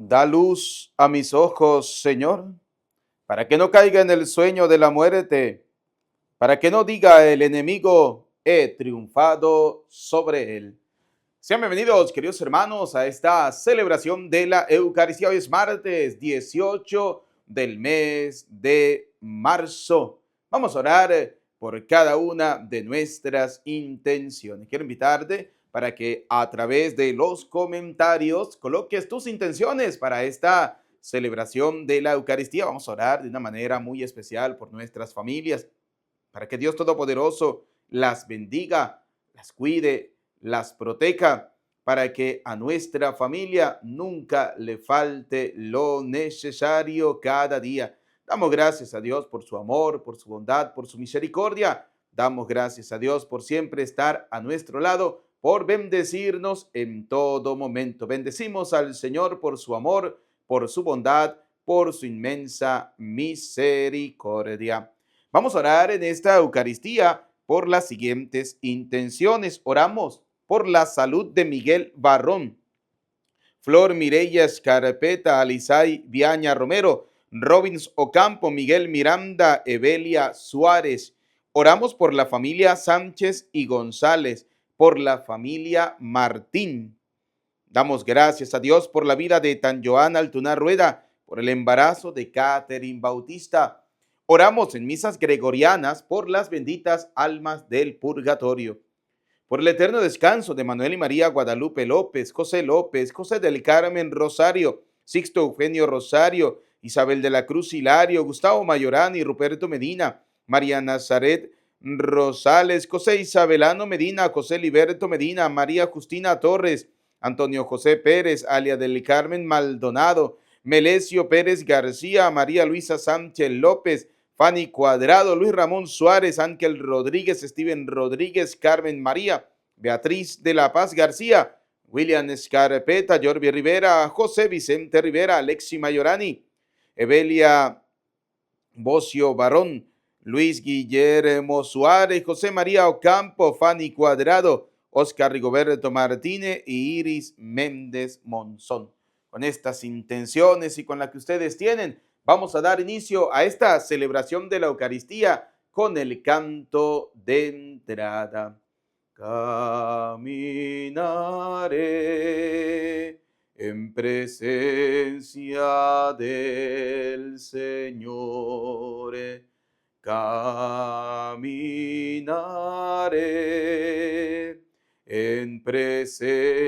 Da luz a mis ojos, Señor, para que no caiga en el sueño de la muerte, para que no diga el enemigo, he triunfado sobre él. Sean bienvenidos, queridos hermanos, a esta celebración de la Eucaristía. Hoy es martes 18 del mes de marzo. Vamos a orar por cada una de nuestras intenciones. Quiero invitarte para que a través de los comentarios coloques tus intenciones para esta celebración de la Eucaristía. Vamos a orar de una manera muy especial por nuestras familias, para que Dios Todopoderoso las bendiga, las cuide, las proteja, para que a nuestra familia nunca le falte lo necesario cada día. Damos gracias a Dios por su amor, por su bondad, por su misericordia. Damos gracias a Dios por siempre estar a nuestro lado, por bendecirnos en todo momento. Bendecimos al Señor por su amor, por su bondad, por su inmensa misericordia. Vamos a orar en esta Eucaristía por las siguientes intenciones. Oramos por la salud de Miguel Barrón, Flor Mireya Escarpeta, Alisay Viaña Romero, Robins Ocampo, Miguel Miranda, Evelia Suárez. Oramos por la familia Sánchez y González, por la familia Martín. Damos gracias a Dios por la vida de Tan Joana Altuna Rueda, por el embarazo de Catherine Bautista. Oramos en misas gregorianas por las benditas almas del purgatorio, por el eterno descanso de Manuel y María Guadalupe López, José del Carmen Rosario, Sixto Eugenio Rosario, Isabel de la Cruz Hilario, Gustavo Mayorani, Ruperto Medina, María Nazaret Rosales, José Isabelano Medina, José Liberto Medina, María Justina Torres, Antonio José Pérez, Alia del Carmen Maldonado, Melesio Pérez García, María Luisa Sánchez López, Fanny Cuadrado, Luis Ramón Suárez, Ángel Rodríguez, Steven Rodríguez, Carmen María, Beatriz de la Paz García, William Escarpeta, Jordi Rivera, José Vicente Rivera, Alexi Mayorani, Evelia Bocio Barón, Luis Guillermo Suárez, José María Ocampo, Fanny Cuadrado, Oscar Rigoberto Martínez y Iris Méndez Monzón. Con estas intenciones y con las que ustedes tienen, vamos a dar inicio a esta celebración de la Eucaristía con el canto de entrada. Caminaré en presencia del Señor. Caminaré en presencia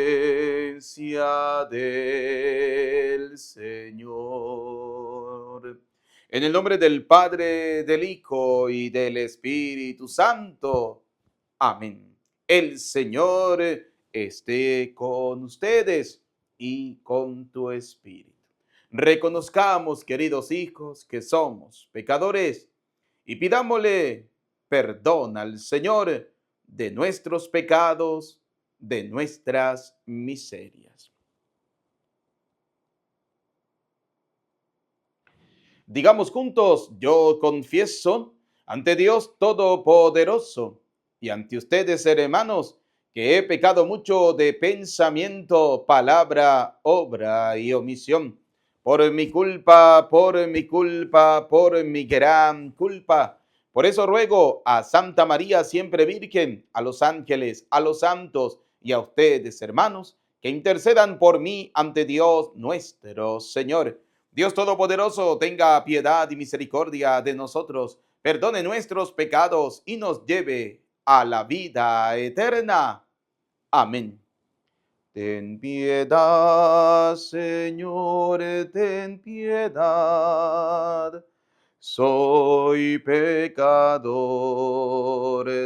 del Señor. En el nombre del Padre, del Hijo y del Espíritu Santo. Amén. El Señor esté con ustedes y con tu espíritu. Reconozcamos, queridos hijos, que somos pecadores y pidámosle perdón al Señor de nuestros pecados, de nuestras miserias. Digamos juntos, yo confieso ante Dios Todopoderoso y ante ustedes, hermanos, que he pecado mucho de pensamiento, palabra, obra y omisión. Por mi culpa, por mi culpa, por mi gran culpa. Por eso ruego a Santa María, siempre Virgen, a los ángeles, a los santos y a ustedes, hermanos, que intercedan por mí ante Dios nuestro Señor. Dios Todopoderoso, tenga piedad y misericordia de nosotros, perdone nuestros pecados y nos lleve a la vida eterna. Amén. Ten piedad, Señor, ten piedad. Soy pecador,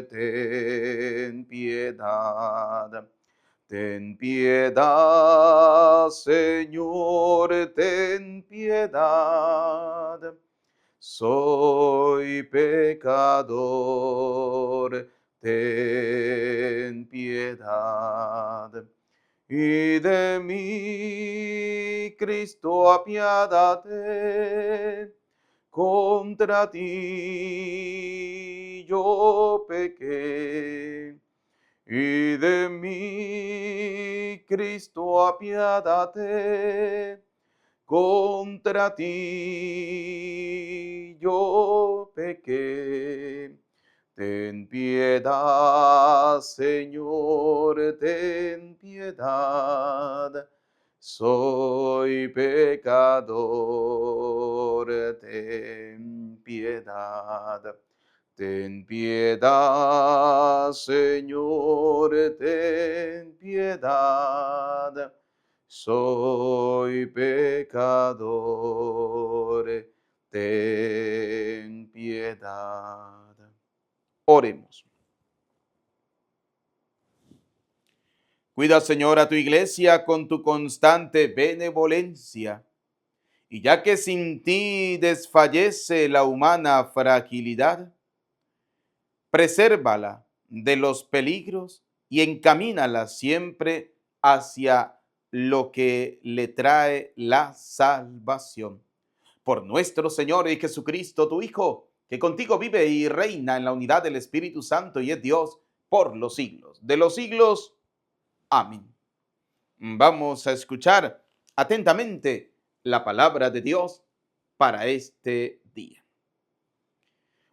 ten piedad. Ten piedad, Señor, ten piedad. Soy pecador, ten piedad. Y de mí, Cristo, apiádate. Contra ti yo pequé. Y de mí, Cristo, apiádate. contra ti yo pequé. Ten piedad, Señor, ten piedad. Soy pecador, ten piedad. Ten piedad, Señor, ten piedad. Soy pecador, ten piedad. Oremos. Cuida, Señor, a tu iglesia con tu constante benevolencia. Y ya que sin ti desfallece la humana fragilidad, presérvala de los peligros y encamínala siempre hacia lo que le trae la salvación. Por nuestro Señor y Jesucristo, tu Hijo, que contigo vive y reina en la unidad del Espíritu Santo y es Dios por los siglos de los siglos. Amén. Vamos a escuchar atentamente la palabra de Dios para este día.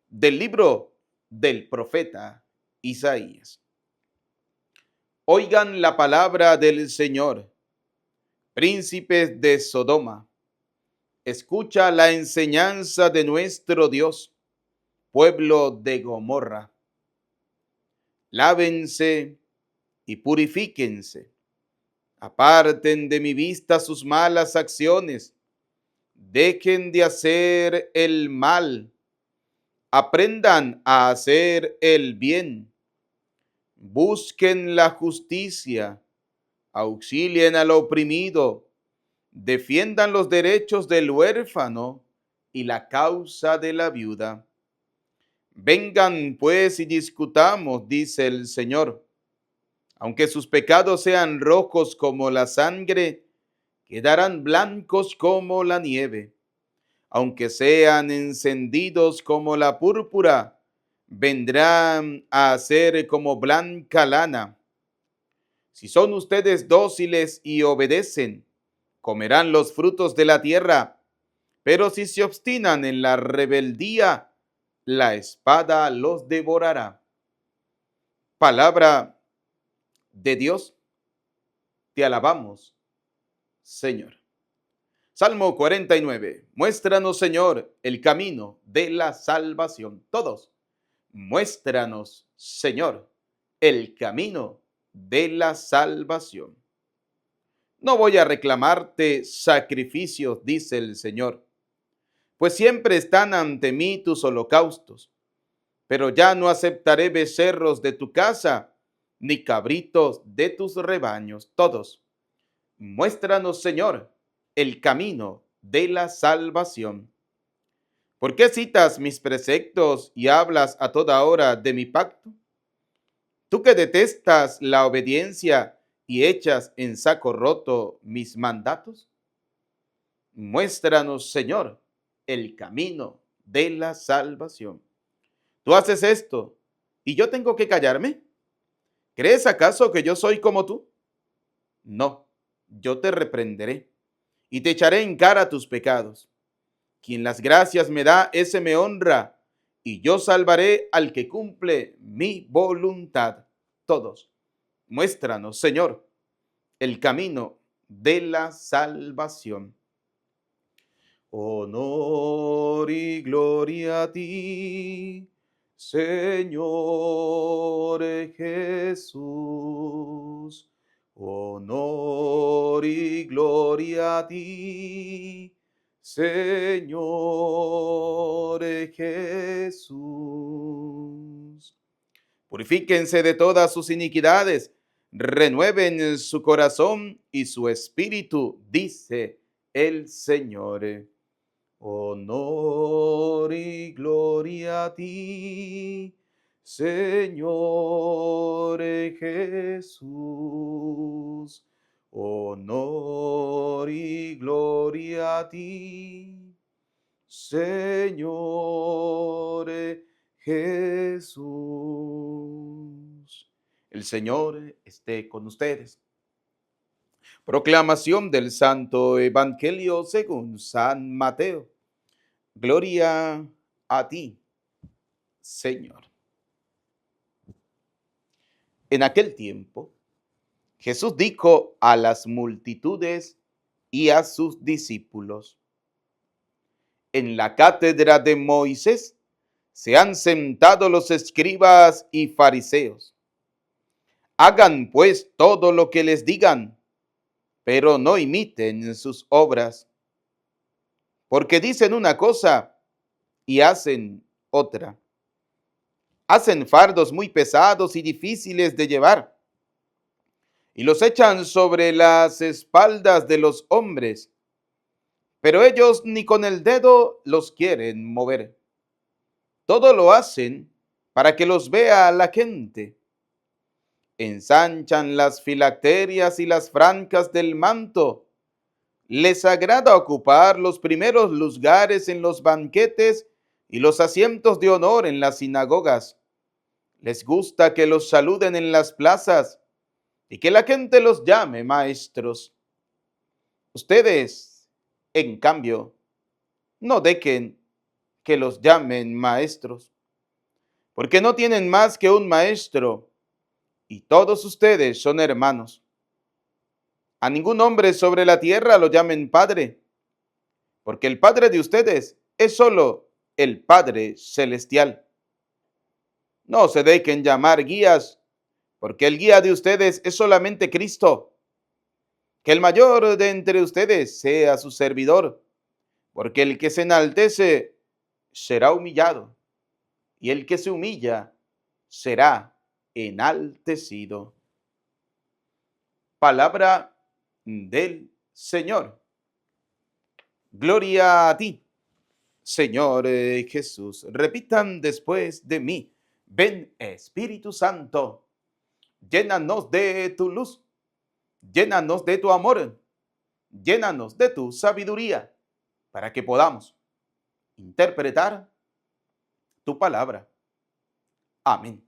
Del libro del profeta Isaías. Oigan la palabra del Señor, príncipes de Sodoma. Escucha la enseñanza de nuestro Dios, pueblo de Gomorra. Lávense y purifíquense. Aparten de mi vista sus malas acciones. Dejen de hacer el mal. Aprendan a hacer el bien. Busquen la justicia. Auxilien al oprimido. Defiendan los derechos del huérfano y la causa de la viuda. Vengan pues y discutamos, dice el Señor. Aunque sus pecados sean rojos como la sangre, quedarán blancos como la nieve. Aunque sean encendidos como la púrpura, vendrán a ser como blanca lana. Si son ustedes dóciles y obedecen, comerán los frutos de la tierra. Pero si se obstinan en la rebeldía, la espada los devorará. Palabra de Dios, te alabamos, Señor. Salmo 49. Muéstranos, Señor, el camino de la salvación. Todos, muéstranos, Señor, el camino de la salvación. No voy a reclamarte sacrificios, dice el Señor, pues siempre están ante mí tus holocaustos. Pero ya no aceptaré becerros de tu casa, ni cabritos de tus rebaños. Todos, muéstranos, Señor, el camino de la salvación. ¿Por qué citas mis preceptos y hablas a toda hora de mi pacto? Tú que detestas la obediencia y echas en saco roto mis mandatos. Muéstranos, Señor, el camino de la salvación. Tú haces esto y yo tengo que callarme. ¿Crees acaso que yo soy como tú? No, yo te reprenderé y te echaré en cara tus pecados. Quien las gracias me da, ese me honra, y yo salvaré al que cumple mi voluntad. Todos, muéstranos, Señor, el camino de la salvación. Honor y gloria a ti, Señor Jesús. Honor y gloria a ti, Señor Jesús. Purifíquense de todas sus iniquidades, renueven su corazón y su espíritu, dice el Señor. Honor y gloria a ti, Señor Jesús. Honor y gloria a ti, Señor Jesús. El Señor esté con ustedes. Proclamación del Santo Evangelio según San Mateo. Gloria a ti, Señor. En aquel tiempo, Jesús dijo a las multitudes y a sus discípulos: en la cátedra de Moisés se han sentado los escribas y fariseos. Hagan pues todo lo que les digan, pero no imiten sus obras, porque dicen una cosa y hacen otra. Hacen fardos muy pesados y difíciles de llevar, y los echan sobre las espaldas de los hombres, pero ellos ni con el dedo los quieren mover. Todo lo hacen para que los vea la gente. Ensanchan las filacterias y las francas del manto. Les agrada ocupar los primeros lugares en los banquetes y los asientos de honor en las sinagogas. Les gusta que los saluden en las plazas y que la gente los llame maestros. Ustedes, en cambio, no dejen que los llamen maestros, porque no tienen más que un maestro, y todos ustedes son hermanos. A ningún hombre sobre la tierra lo llamen Padre, porque el Padre de ustedes es solo el Padre celestial. No se dejen llamar guías, porque el guía de ustedes es solamente Cristo. Que el mayor de entre ustedes sea su servidor, porque el que se enaltece será humillado, y el que se humilla será enaltecido. Palabra del Señor. Gloria a ti, Señor Jesús. Repitan después de mí: ven, Espíritu Santo, llénanos de tu luz, llénanos de tu amor, llénanos de tu sabiduría, para que podamos interpretar tu palabra. Amén.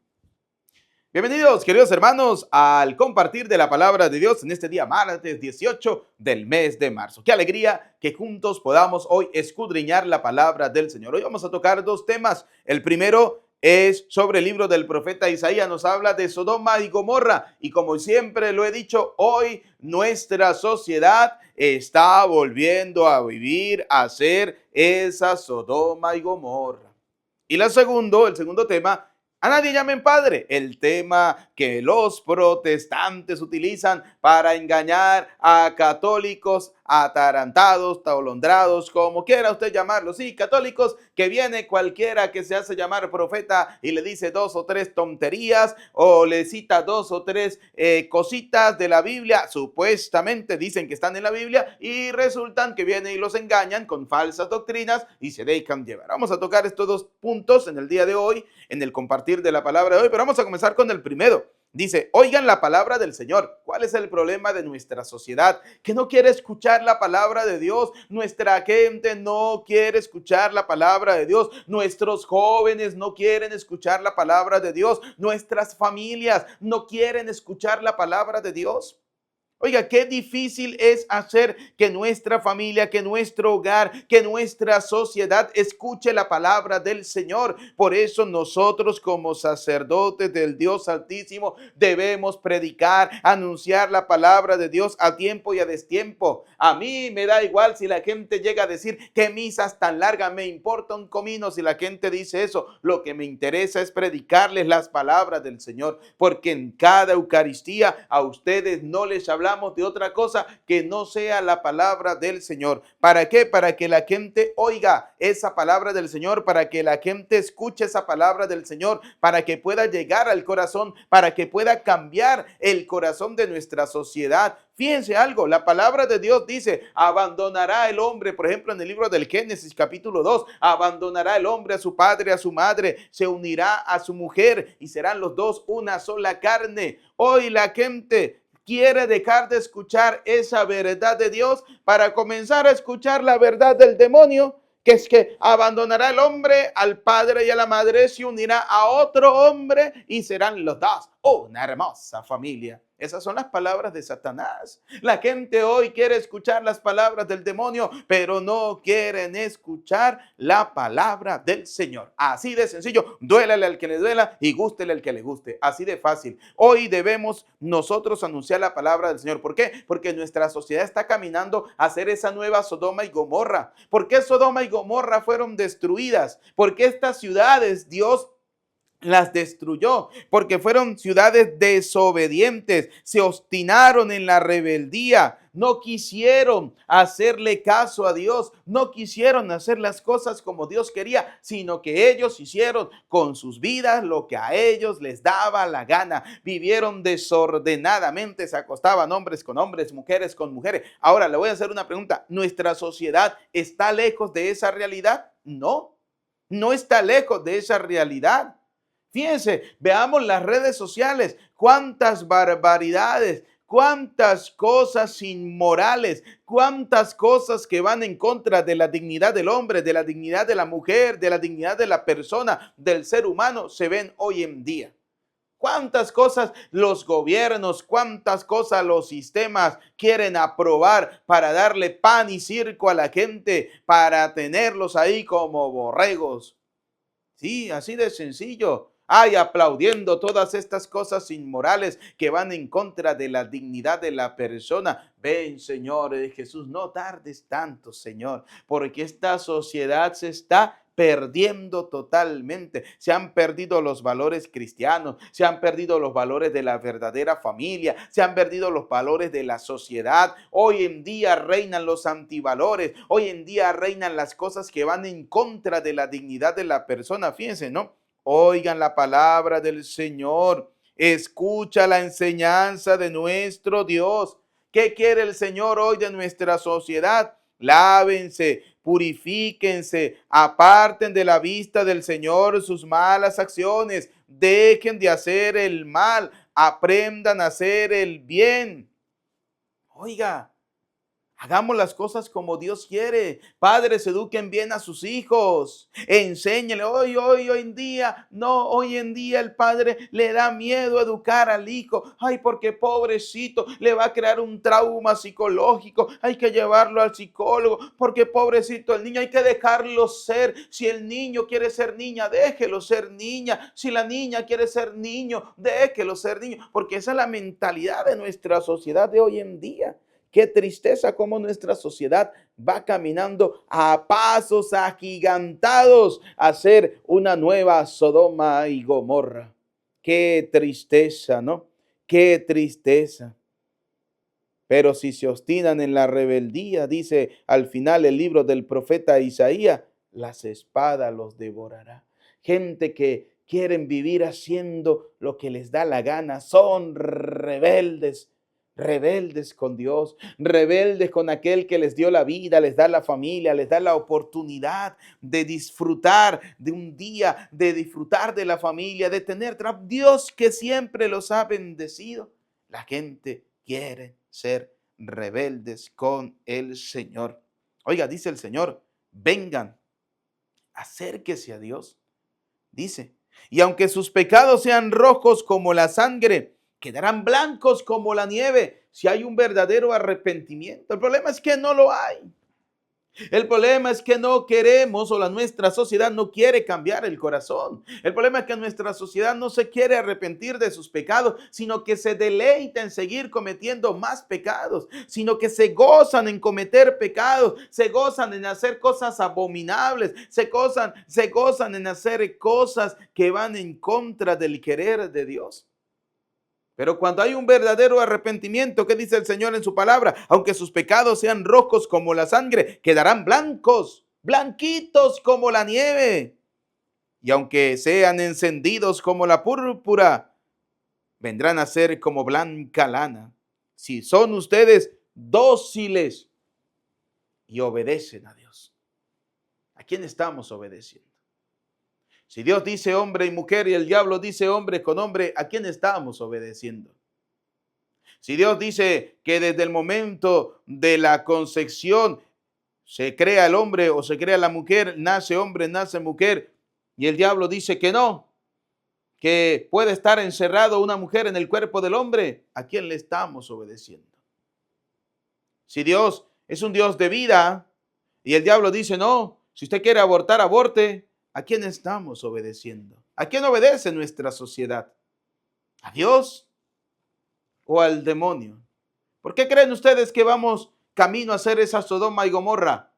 Bienvenidos, queridos hermanos, al compartir de la palabra de Dios en este día martes 18 del mes de marzo. Qué alegría que juntos podamos hoy escudriñar la palabra del Señor. Hoy vamos a tocar dos temas. El primero es sobre el libro del profeta Isaías. Nos habla de Sodoma y Gomorra. Y como siempre lo he dicho, hoy nuestra sociedad está volviendo a vivir, a ser esa Sodoma y Gomorra. Y el segundo tema: a nadie llamen padre, el tema que los protestantes utilizan para engañar a católicos atarantados, atolondrados, como quiera usted llamarlos. Sí, católicos, que viene cualquiera que se hace llamar profeta y le dice dos o tres tonterías o le cita dos o tres cositas de la Biblia, supuestamente dicen que están en la Biblia, y resultan que vienen y los engañan con falsas doctrinas y se dejan llevar. Vamos a tocar estos dos puntos en el día de hoy, en el compartir de la palabra de hoy, pero vamos a comenzar con el primero. Dice: oigan la palabra del Señor. ¿Cuál es el problema de nuestra sociedad? Que no quiere escuchar la palabra de Dios. Nuestra gente no quiere escuchar la palabra de Dios. Nuestros jóvenes no quieren escuchar la palabra de Dios. Nuestras familias no quieren escuchar la palabra de Dios. Oiga, qué difícil es hacer que nuestra familia, que nuestro hogar, que nuestra sociedad escuche la palabra del Señor. Por eso nosotros, como sacerdotes del Dios Altísimo, debemos predicar, anunciar la palabra de Dios a tiempo y a destiempo. A mí me da igual si la gente llega a decir qué misas tan largas, me importa un comino si la gente dice eso. Lo que me interesa es predicarles las palabras del Señor, porque en cada Eucaristía a ustedes no les hablamos de otra cosa que no sea la palabra del Señor. ¿Para qué? Para que la gente oiga esa palabra del Señor, para que la gente escuche esa palabra del Señor, para que pueda llegar al corazón, para que pueda cambiar el corazón de nuestra sociedad. Fíjense algo, la palabra de Dios dice: abandonará el hombre, por ejemplo en el libro del Génesis capítulo 2, abandonará el hombre a su padre, a su madre, se unirá a su mujer y serán los dos una sola carne. Hoy la gente quiere dejar de escuchar esa verdad de Dios para comenzar a escuchar la verdad del demonio, que es que abandonará el hombre al padre y a la madre, se unirá a otro hombre y serán los dos una hermosa familia. Esas son las palabras de Satanás. La gente hoy quiere escuchar las palabras del demonio, pero no quieren escuchar la palabra del Señor. Así de sencillo, duélale al que le duela y gústele al que le guste. Así de fácil. Hoy debemos nosotros anunciar la palabra del Señor. ¿Por qué? Porque nuestra sociedad está caminando a ser esa nueva Sodoma y Gomorra. ¿Por qué Sodoma y Gomorra fueron destruidas? ¿Por qué estas ciudades Dios las destruyó? Porque fueron ciudades desobedientes, se obstinaron en la rebeldía, no quisieron hacerle caso a Dios, no quisieron hacer las cosas como Dios quería, sino que ellos hicieron con sus vidas lo que a ellos les daba la gana. Vivieron desordenadamente, se acostaban hombres con hombres, mujeres con mujeres. Ahora le voy a hacer una pregunta: ¿nuestra sociedad está lejos de esa realidad? No, no está lejos de esa realidad. Fíjense, veamos las redes sociales, cuántas barbaridades, cuántas cosas inmorales, cuántas cosas que van en contra de la dignidad del hombre, de la dignidad de la mujer, de la dignidad de la persona, del ser humano, se ven hoy en día. Cuántas cosas los gobiernos, cuántas cosas los sistemas quieren aprobar para darle pan y circo a la gente, para tenerlos ahí como borregos. Sí, así de sencillo. Ay, aplaudiendo todas estas cosas inmorales que van en contra de la dignidad de la persona. Ven, Señor Jesús, no tardes tanto, Señor, porque esta sociedad se está perdiendo totalmente. Se han perdido los valores cristianos, se han perdido los valores de la verdadera familia, se han perdido los valores de la sociedad. Hoy en día reinan los antivalores, hoy en día reinan las cosas que van en contra de la dignidad de la persona. Fíjense, ¿no? Oigan la palabra del Señor, escucha la enseñanza de nuestro Dios. ¿Qué quiere el Señor hoy de nuestra sociedad? Lávense, purifíquense, aparten de la vista del Señor sus malas acciones, dejen de hacer el mal, aprendan a hacer el bien. Oiga, hagamos las cosas como Dios quiere. Padres, eduquen bien a sus hijos. Enséñenle. Hoy en día, no, hoy en día el padre le da miedo educar al hijo. Ay, porque pobrecito, le va a crear un trauma psicológico. Hay que llevarlo al psicólogo, porque pobrecito el niño, hay que dejarlo ser. Si el niño quiere ser niña, déjelo ser niña. Si la niña quiere ser niño, déjelo ser niño. Porque esa es la mentalidad de nuestra sociedad de hoy en día. Qué tristeza cómo nuestra sociedad va caminando a pasos agigantados a ser una nueva Sodoma y Gomorra. Qué tristeza, ¿no? Qué tristeza. Pero si se obstinan en la rebeldía, dice al final el libro del profeta Isaías, las espadas los devorará. Gente que quieren vivir haciendo lo que les da la gana, son rebeldes. Rebeldes con Dios, rebeldes con aquel que les dio la vida, les da la familia, les da la oportunidad de disfrutar de un día, de disfrutar de la familia, de tener Dios que siempre los ha bendecido. La gente quiere ser rebeldes con el Señor. Oiga, dice el Señor, vengan, acérquese a Dios. Dice, y aunque sus pecados sean rojos como la sangre, quedarán blancos como la nieve si hay un verdadero arrepentimiento. El problema es que no lo hay. El problema es que no queremos, o nuestra sociedad no quiere cambiar el corazón. El problema es que nuestra sociedad no se quiere arrepentir de sus pecados, sino que se deleita en seguir cometiendo más pecados, sino que se gozan en cometer pecados, se gozan en hacer cosas abominables, se gozan en hacer cosas que van en contra del querer de Dios. Pero cuando hay un verdadero arrepentimiento, ¿qué dice el Señor en su palabra? Aunque sus pecados sean rojos como la sangre, quedarán blancos, blanquitos como la nieve. Y aunque sean encendidos como la púrpura, vendrán a ser como blanca lana. Si son ustedes dóciles y obedecen a Dios. ¿A quién estamos obedeciendo? Si Dios dice hombre y mujer y el diablo dice hombre con hombre, ¿a quién estamos obedeciendo? Si Dios dice que desde el momento de la concepción se crea el hombre o se crea la mujer, nace hombre, nace mujer, y el diablo dice que no que puede estar encerrado una mujer en el cuerpo del hombre, ¿a quién le estamos obedeciendo? Si Dios es un Dios de vida y el diablo dice, no, si usted quiere abortar, aborte, ¿a quién estamos obedeciendo? ¿A quién obedece nuestra sociedad? ¿A Dios o al demonio? ¿Por qué creen ustedes que vamos camino a hacer esa Sodoma y Gomorra?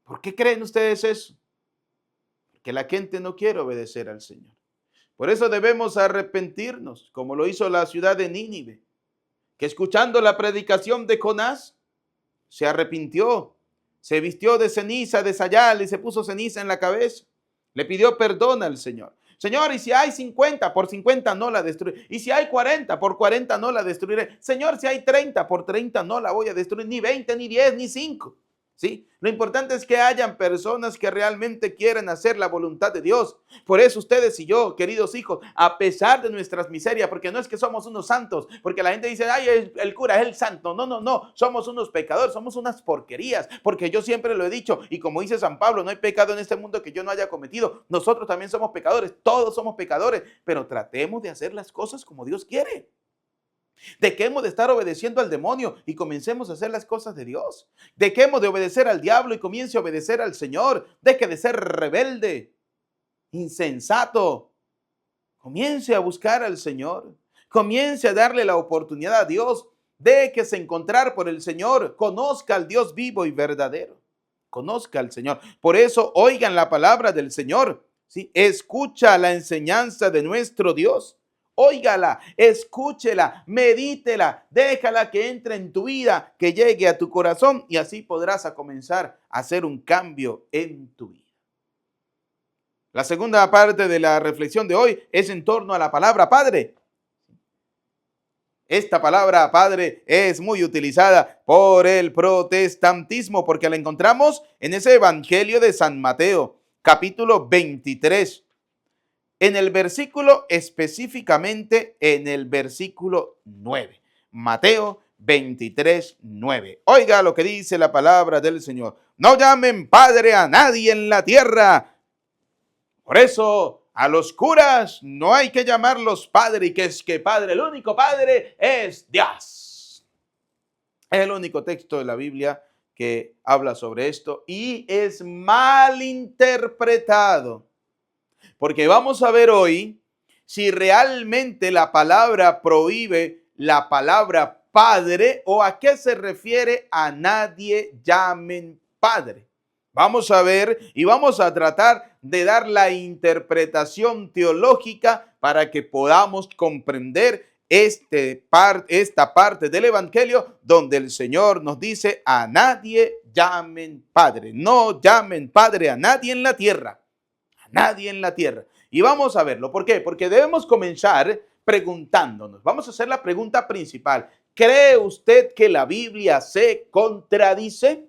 ¿Por qué creen ustedes eso? Porque la gente no quiere obedecer al Señor. Por eso debemos arrepentirnos, como lo hizo la ciudad de Nínive, que escuchando la predicación de Jonás, se arrepintió, se vistió de ceniza, de sayal y se puso ceniza en la cabeza. Le pidió perdón al Señor. Señor, y si hay 50, por 50 no la destruiré. Y si hay 40, por 40 no la destruiré. Señor, si hay 30, por 30 no la voy a destruir. Ni 20, ni 10, ni 5. ¿Sí? Lo importante es que hayan personas que realmente quieren hacer la voluntad de Dios. Por eso ustedes y yo, queridos hijos, a pesar de nuestras miserias, porque no es que somos unos santos, porque la gente dice, ay, el cura es el santo. No, no, no, somos unos pecadores, somos unas porquerías, porque yo siempre lo he dicho, y como dice San Pablo, no hay pecado en este mundo que yo no haya cometido. Nosotros también somos pecadores, todos somos pecadores, pero tratemos de hacer las cosas como Dios quiere. Dejemos de estar obedeciendo al demonio y comencemos a hacer las cosas de Dios. Dejemos de obedecer al diablo y comience a obedecer al Señor. Deje de ser rebelde, insensato. Comience a buscar al Señor. Comience a darle la oportunidad a Dios. Déjese encontrar por el Señor. Conozca al Dios vivo y verdadero. Conozca al Señor. Por eso oigan la palabra del Señor. ¿Sí? Escucha la enseñanza de nuestro Dios. Óigala, escúchela, medítela, déjala que entre en tu vida, que llegue a tu corazón y así podrás a comenzar a hacer un cambio en tu vida. La segunda parte de la reflexión de hoy es en torno a la palabra Padre. Esta palabra Padre es muy utilizada por el protestantismo porque la encontramos en ese Evangelio de San Mateo, capítulo 23. En el versículo, específicamente en el versículo 9. Mateo 23, 9. Oiga lo que dice la palabra del Señor. No llamen padre a nadie en la tierra. Por eso a los curas no hay que llamarlos padre. Y que es que padre, el único padre es Dios. Es el único texto de la Biblia que habla sobre esto y es mal interpretado. Porque vamos a ver hoy si realmente la palabra prohíbe la palabra padre o a qué se refiere a nadie llamen padre. Vamos a ver y vamos a tratar de dar la interpretación teológica para que podamos comprender esta parte del Evangelio donde el Señor nos dice a nadie llamen padre. No llamen padre a nadie en la tierra. Nadie en la tierra. Y vamos a verlo. ¿Por qué? Porque debemos comenzar preguntándonos. Vamos a hacer la pregunta principal. ¿Cree usted que la Biblia se contradice?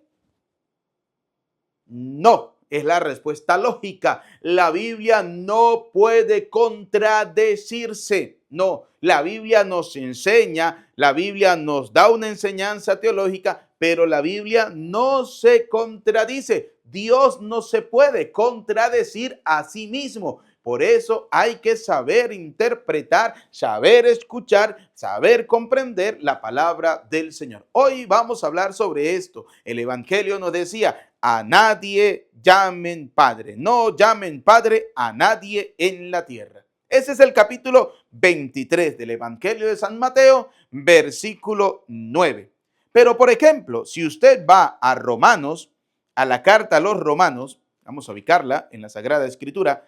No, es la respuesta lógica. La Biblia no puede contradecirse. No, la Biblia nos enseña, la Biblia nos da una enseñanza teológica, pero la Biblia no se contradice. Dios no se puede contradecir a sí mismo. Por eso hay que saber interpretar, saber escuchar, saber comprender la palabra del Señor. Hoy vamos a hablar sobre esto. El Evangelio nos decía, a nadie llamen padre. No llamen padre a nadie en la tierra. Ese es el capítulo 23 del Evangelio de San Mateo, versículo 9. Pero, por ejemplo, si usted va a Romanos, a la carta a los Romanos, vamos a ubicarla en la Sagrada Escritura,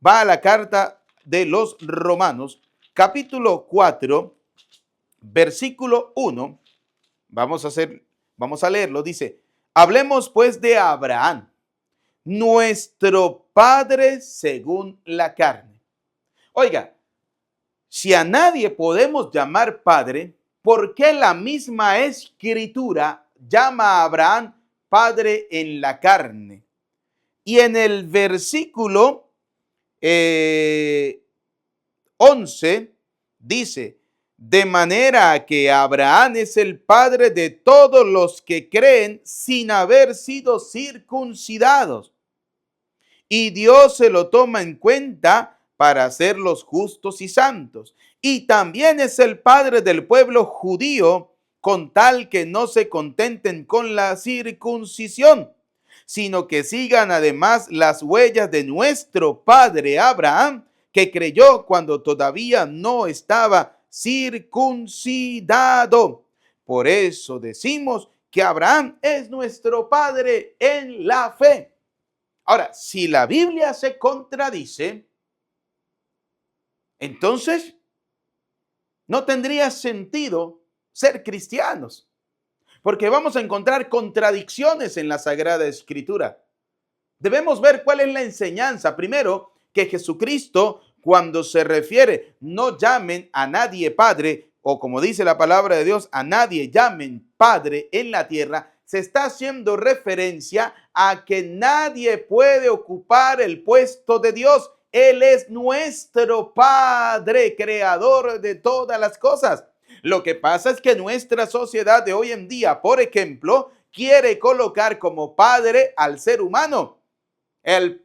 va a la carta de los Romanos, capítulo 4, versículo 1, vamos a leerlo, dice, hablemos pues de Abraham, nuestro padre según la carne. Oiga, si a nadie podemos llamar padre, ¿por qué la misma Escritura llama a Abraham padre en la carne? Y en el versículo 11 dice, de manera que Abraham es el padre de todos los que creen sin haber sido circuncidados. Y Dios se lo toma en cuenta para hacerlos justos y santos. Y también es el Padre del pueblo judío, con tal que no se contenten con la circuncisión, sino que sigan además las huellas de nuestro padre Abraham, que creyó cuando todavía no estaba circuncidado. Por eso decimos que Abraham es nuestro padre en la fe. Ahora, si la Biblia se contradice, entonces no tendría sentido ser cristianos, porque vamos a encontrar contradicciones en la Sagrada Escritura. Debemos ver cuál es la enseñanza. Primero, que Jesucristo, cuando se refiere, no llamen a nadie Padre, o como dice la palabra de Dios, a nadie llamen Padre en la tierra, se está haciendo referencia a que nadie puede ocupar el puesto de Dios. Él es nuestro Padre, creador de todas las cosas. Lo que pasa es que nuestra sociedad de hoy en día, por ejemplo, quiere colocar como padre al ser humano,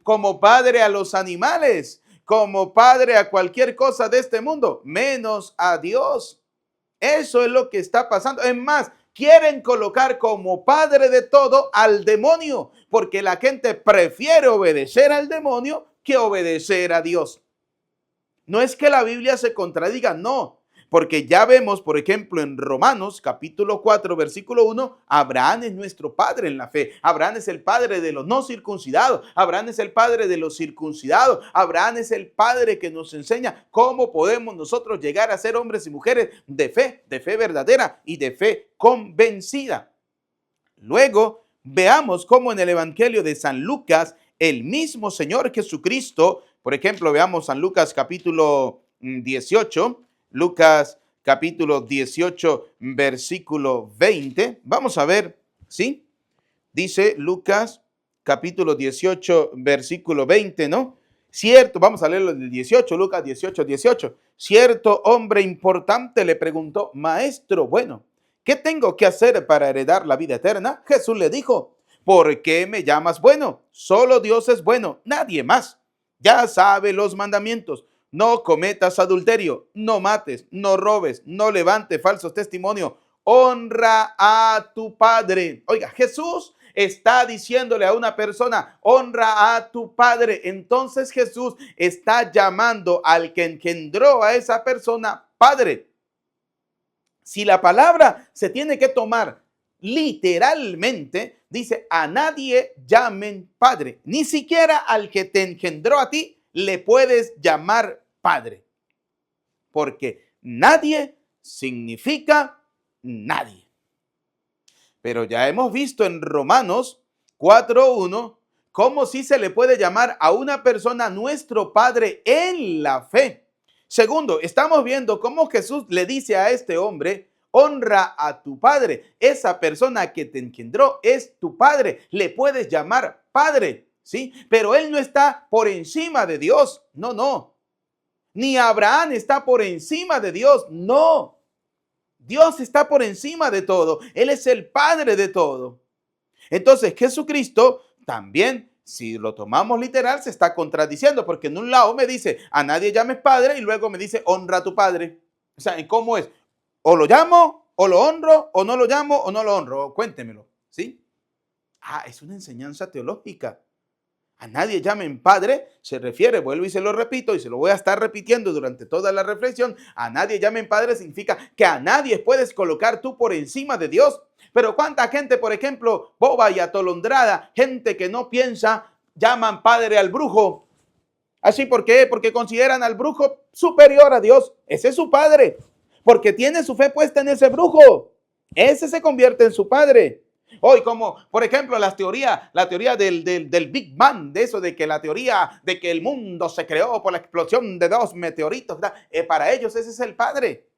como padre a los animales, como padre a cualquier cosa de este mundo, menos a Dios. Eso es lo que está pasando. Es más, quieren colocar como padre de todo al demonio, porque la gente prefiere obedecer al demonio que obedecer a Dios. No es que la Biblia se contradiga, no, porque ya vemos, por ejemplo, en Romanos capítulo 4, versículo 1, Abraham es nuestro padre en la fe. Abraham es el padre de los no circuncidados. Abraham es el padre de los circuncidados. Abraham es el padre que nos enseña cómo podemos nosotros llegar a ser hombres y mujeres de fe verdadera y de fe convencida. Luego, veamos cómo en el Evangelio de San Lucas, el mismo Señor Jesucristo, por ejemplo, veamos San Lucas capítulo 18, Lucas capítulo 18, versículo 20. Vamos a ver, ¿sí? Dice Lucas capítulo 18, versículo 20, ¿no? Cierto, vamos a leerlo del 18, Lucas 18, 18. Cierto hombre importante le preguntó, maestro, bueno, ¿qué tengo que hacer para heredar la vida eterna? Jesús le dijo, ¿por qué me llamas bueno? Solo Dios es bueno, nadie más. Ya sabe los mandamientos. No cometas adulterio, no mates, no robes, no levantes falsos testimonios. Honra a tu padre. Oiga, Jesús está diciéndole a una persona, honra a tu padre. Entonces Jesús está llamando al que engendró a esa persona padre. Si la palabra se tiene que tomar literalmente, dice, a nadie llamen padre, ni siquiera al que te engendró a ti le puedes llamar padre, porque nadie significa nadie. Pero ya hemos visto en Romanos 4:1 cómo sí se le puede llamar a una persona nuestro padre en la fe. Segundo, estamos viendo cómo Jesús le dice a este hombre, honra a tu padre. Esa persona que te engendró es tu padre. Le puedes llamar padre, ¿sí? Pero él no está por encima de Dios. No, no. Ni Abraham está por encima de Dios. No. Dios está por encima de todo. Él es el Padre de todo. Entonces, Jesucristo también, si lo tomamos literal, se está contradiciendo, porque en un lado me dice, a nadie llames padre, y luego me dice, honra a tu padre. O sea, ¿cómo es? O lo llamo, o lo honro, o no lo llamo, o no lo honro. Cuéntemelo, ¿sí? Es una enseñanza teológica. A nadie llamen padre, se refiere, vuelvo y se lo repito, y se lo voy a estar repitiendo durante toda la reflexión. A nadie llamen padre significa que a nadie puedes colocar tú por encima de Dios. Pero cuánta gente, por ejemplo, boba y atolondrada, gente que no piensa, llaman padre al brujo. ¿Así por qué? Porque consideran al brujo superior a Dios. Ese es su padre, porque tiene su fe puesta en ese brujo. Ese se convierte en su padre. Hoy, como por ejemplo la teoría del Big Bang, de eso, de que la teoría de que el mundo se creó por la explosión de dos meteoritos, para ellos ese es el padre.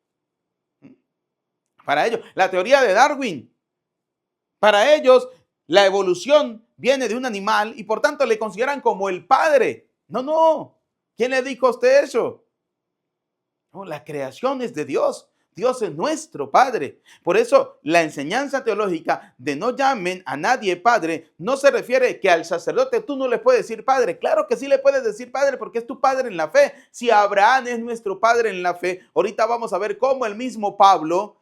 Para ellos, la teoría de Darwin, para ellos la evolución viene de un animal y por tanto le consideran como el padre. No, no. ¿Quién le dijo a usted eso? No, la creación es de Dios. Dios es nuestro Padre. Por eso la enseñanza teológica de no llamen a nadie Padre no se refiere que al sacerdote tú no le puedes decir Padre. Claro que sí le puedes decir Padre porque es tu Padre en la fe. Si Abraham es nuestro Padre en la fe, ahorita vamos a ver cómo el mismo Pablo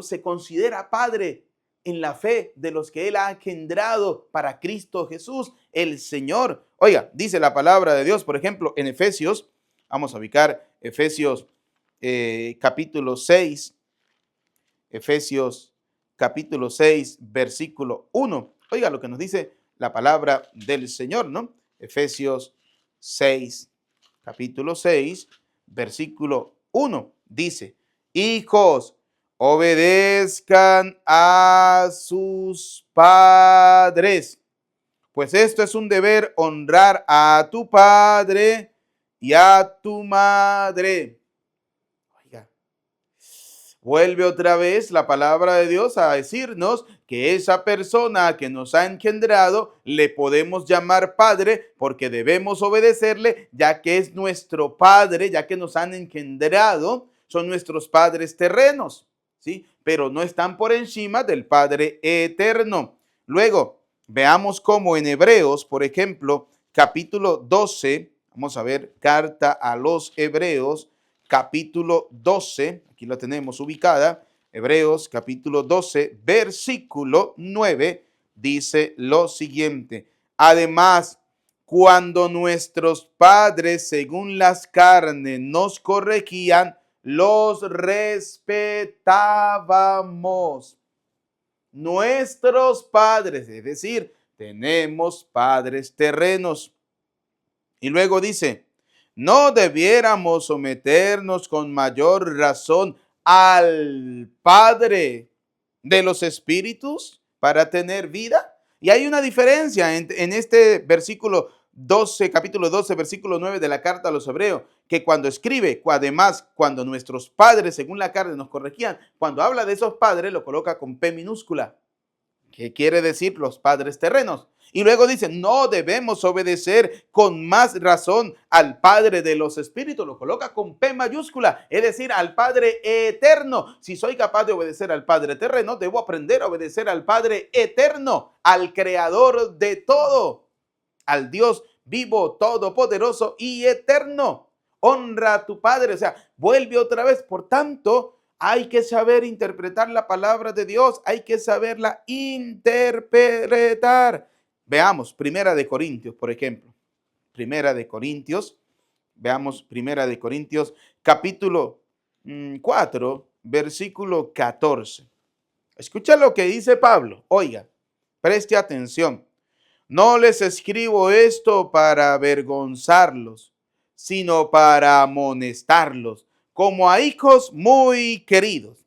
se considera Padre en la fe de los que él ha engendrado para Cristo Jesús, el Señor. Oiga, dice la palabra de Dios, por ejemplo, en Efesios, vamos a ubicar Efesios capítulo 6, Efesios capítulo 6, versículo 1. Oiga lo que nos dice la palabra del Señor, ¿no? Efesios 6, capítulo 6, versículo 1. Dice, hijos, obedezcan a sus padres, pues esto es un deber, honrar a tu padre y a tu madre. Oiga, vuelve otra vez la palabra de Dios a decirnos que esa persona que nos ha engendrado le podemos llamar padre porque debemos obedecerle, ya que es nuestro padre, ya que nos han engendrado, son nuestros padres terrenos, ¿sí? Pero no están por encima del Padre eterno. Luego, veamos cómo en Hebreos, por ejemplo, capítulo 12, vamos a ver, carta a los Hebreos, capítulo 12, aquí la tenemos ubicada, Hebreos capítulo 12, versículo 9, dice lo siguiente: además, cuando nuestros padres según las carnes nos corregían, los respetábamos. Nuestros padres, es decir, tenemos padres terrenos. Y luego dice, no debiéramos someternos con mayor razón al Padre de los espíritus para tener vida. Y hay una diferencia en este versículo 12, capítulo 12, versículo 9 de la carta a los Hebreos, que cuando escribe, además, cuando nuestros padres según la carne nos corregían, cuando habla de esos padres lo coloca con P minúscula, que quiere decir los padres terrenos. Y luego dice, no debemos obedecer con más razón al Padre de los Espíritus. Lo coloca con P mayúscula, es decir, al Padre eterno. Si soy capaz de obedecer al Padre terreno, debo aprender a obedecer al Padre eterno, al Creador de todo, al Dios vivo, todopoderoso y eterno. Honra a tu Padre, o sea, vuelve otra vez. Por tanto, hay que saber interpretar la palabra de Dios, hay que saberla interpretar. Veamos, Primera de Corintios, por ejemplo. Primera de Corintios, veamos Primera de Corintios, capítulo 4, versículo 14. Escucha lo que dice Pablo. Oiga, preste atención. No les escribo esto para avergonzarlos, sino para amonestarlos, como a hijos muy queridos.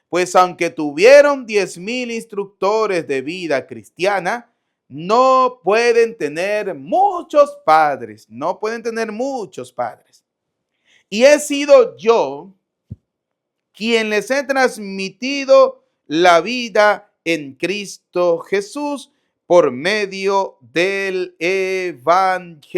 Pues aunque tuvieron 10,000 instructores de vida cristiana, no pueden tener muchos padres, no pueden tener muchos padres. Y he sido yo quien les he transmitido la vida en Cristo Jesús por medio del Evangelio.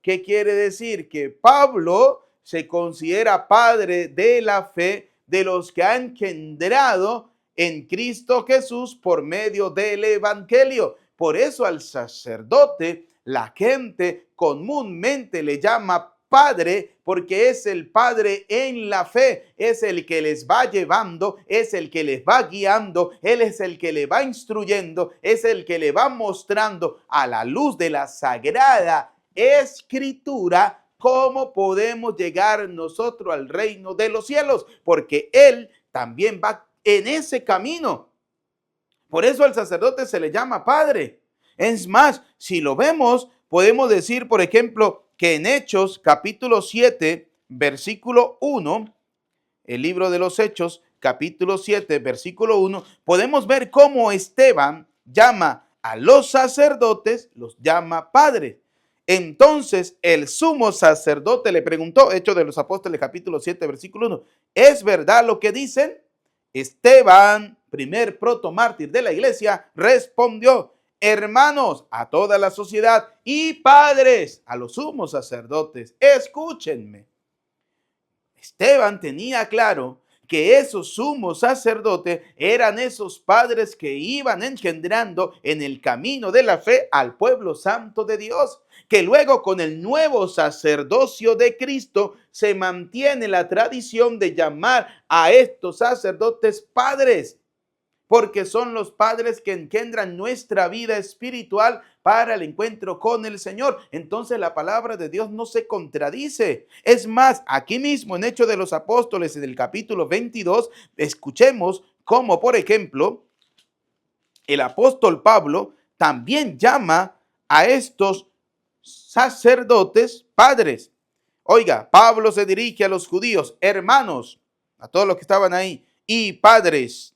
¿Qué quiere decir? Que Pablo se considera padre de la fe de los que han engendrado en Cristo Jesús por medio del Evangelio. Por eso al sacerdote la gente comúnmente le llama Padre, porque es el Padre en la fe, es el que les va llevando, es el que les va guiando, Él es el que le va instruyendo, es el que le va mostrando a la luz de la Sagrada Escritura cómo podemos llegar nosotros al reino de los cielos, porque Él también va en ese camino. Por eso al sacerdote se le llama Padre. Es más, si lo vemos, podemos decir, por ejemplo, que en Hechos capítulo 7, versículo 1, el libro de los Hechos, capítulo 7, versículo 1, podemos ver cómo Esteban llama a los sacerdotes, los llama padres. Entonces el sumo sacerdote le preguntó, Hechos de los Apóstoles, capítulo 7, versículo 1, ¿es verdad lo que dicen? Esteban, primer protomártir de la iglesia, respondió, hermanos, a toda la sociedad y padres, a los sumos sacerdotes, escúchenme. Esteban tenía claro que esos sumos sacerdotes eran esos padres que iban engendrando en el camino de la fe al pueblo santo de Dios, que luego con el nuevo sacerdocio de Cristo se mantiene la tradición de llamar a estos sacerdotes padres, porque son los padres que engendran nuestra vida espiritual para el encuentro con el Señor. Entonces la palabra de Dios no se contradice. Es más, aquí mismo en Hechos de los Apóstoles, en el capítulo 22, escuchemos cómo, por ejemplo, el apóstol Pablo también llama a estos sacerdotes padres. Oiga, Pablo se dirige a los judíos, hermanos, a todos los que estaban ahí, y padres,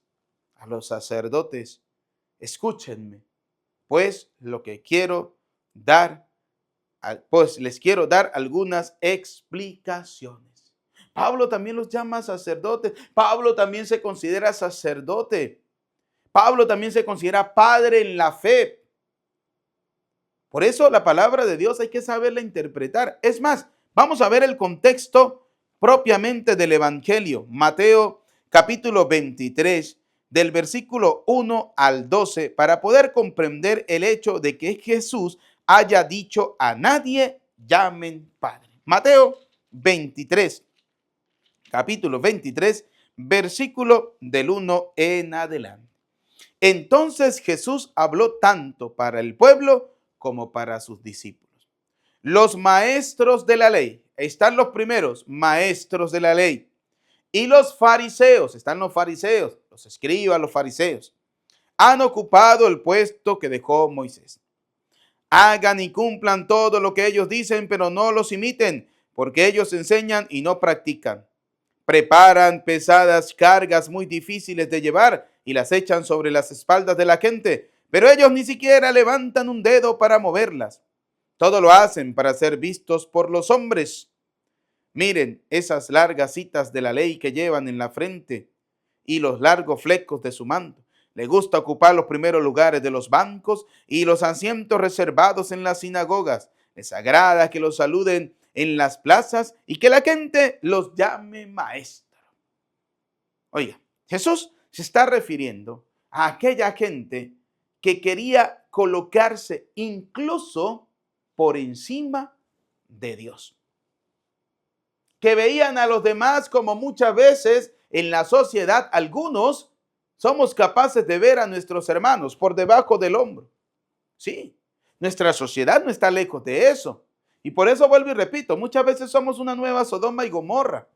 a los sacerdotes, escúchenme, pues lo que quiero dar, pues les quiero dar algunas explicaciones. Pablo también los llama sacerdotes. Pablo también se considera sacerdote. Pablo también se considera padre en la fe. Por eso la palabra de Dios hay que saberla interpretar. Es más, vamos a ver el contexto propiamente del Evangelio. Mateo capítulo 23, del versículo 1 al 12, para poder comprender el hecho de que Jesús haya dicho a nadie llamen Padre. Mateo 23, capítulo 23, versículo del 1 en adelante. Entonces Jesús habló tanto para el pueblo como para sus discípulos. Los maestros de la ley, están los primeros maestros de la ley, y los fariseos, están los fariseos, los escribas, los fariseos, han ocupado el puesto que dejó Moisés. Hagan y cumplan todo lo que ellos dicen, pero no los imiten, porque ellos enseñan y no practican. Preparan pesadas cargas muy difíciles de llevar y las echan sobre las espaldas de la gente, pero ellos ni siquiera levantan un dedo para moverlas. Todo lo hacen para ser vistos por los hombres. Miren esas largas citas de la ley que llevan en la frente y los largos flecos de su manto. Le gusta ocupar los primeros lugares de los bancos y los asientos reservados en las sinagogas. Les agrada que los saluden en las plazas y que la gente los llame maestro. Oiga, Jesús se está refiriendo a aquella gente que quería colocarse incluso por encima de Dios, que veían a los demás como muchas veces en la sociedad algunos somos capaces de ver a nuestros hermanos por debajo del hombro. Sí, nuestra sociedad no está lejos de eso. Y por eso vuelvo y repito, muchas veces somos una nueva Sodoma y Gomorra,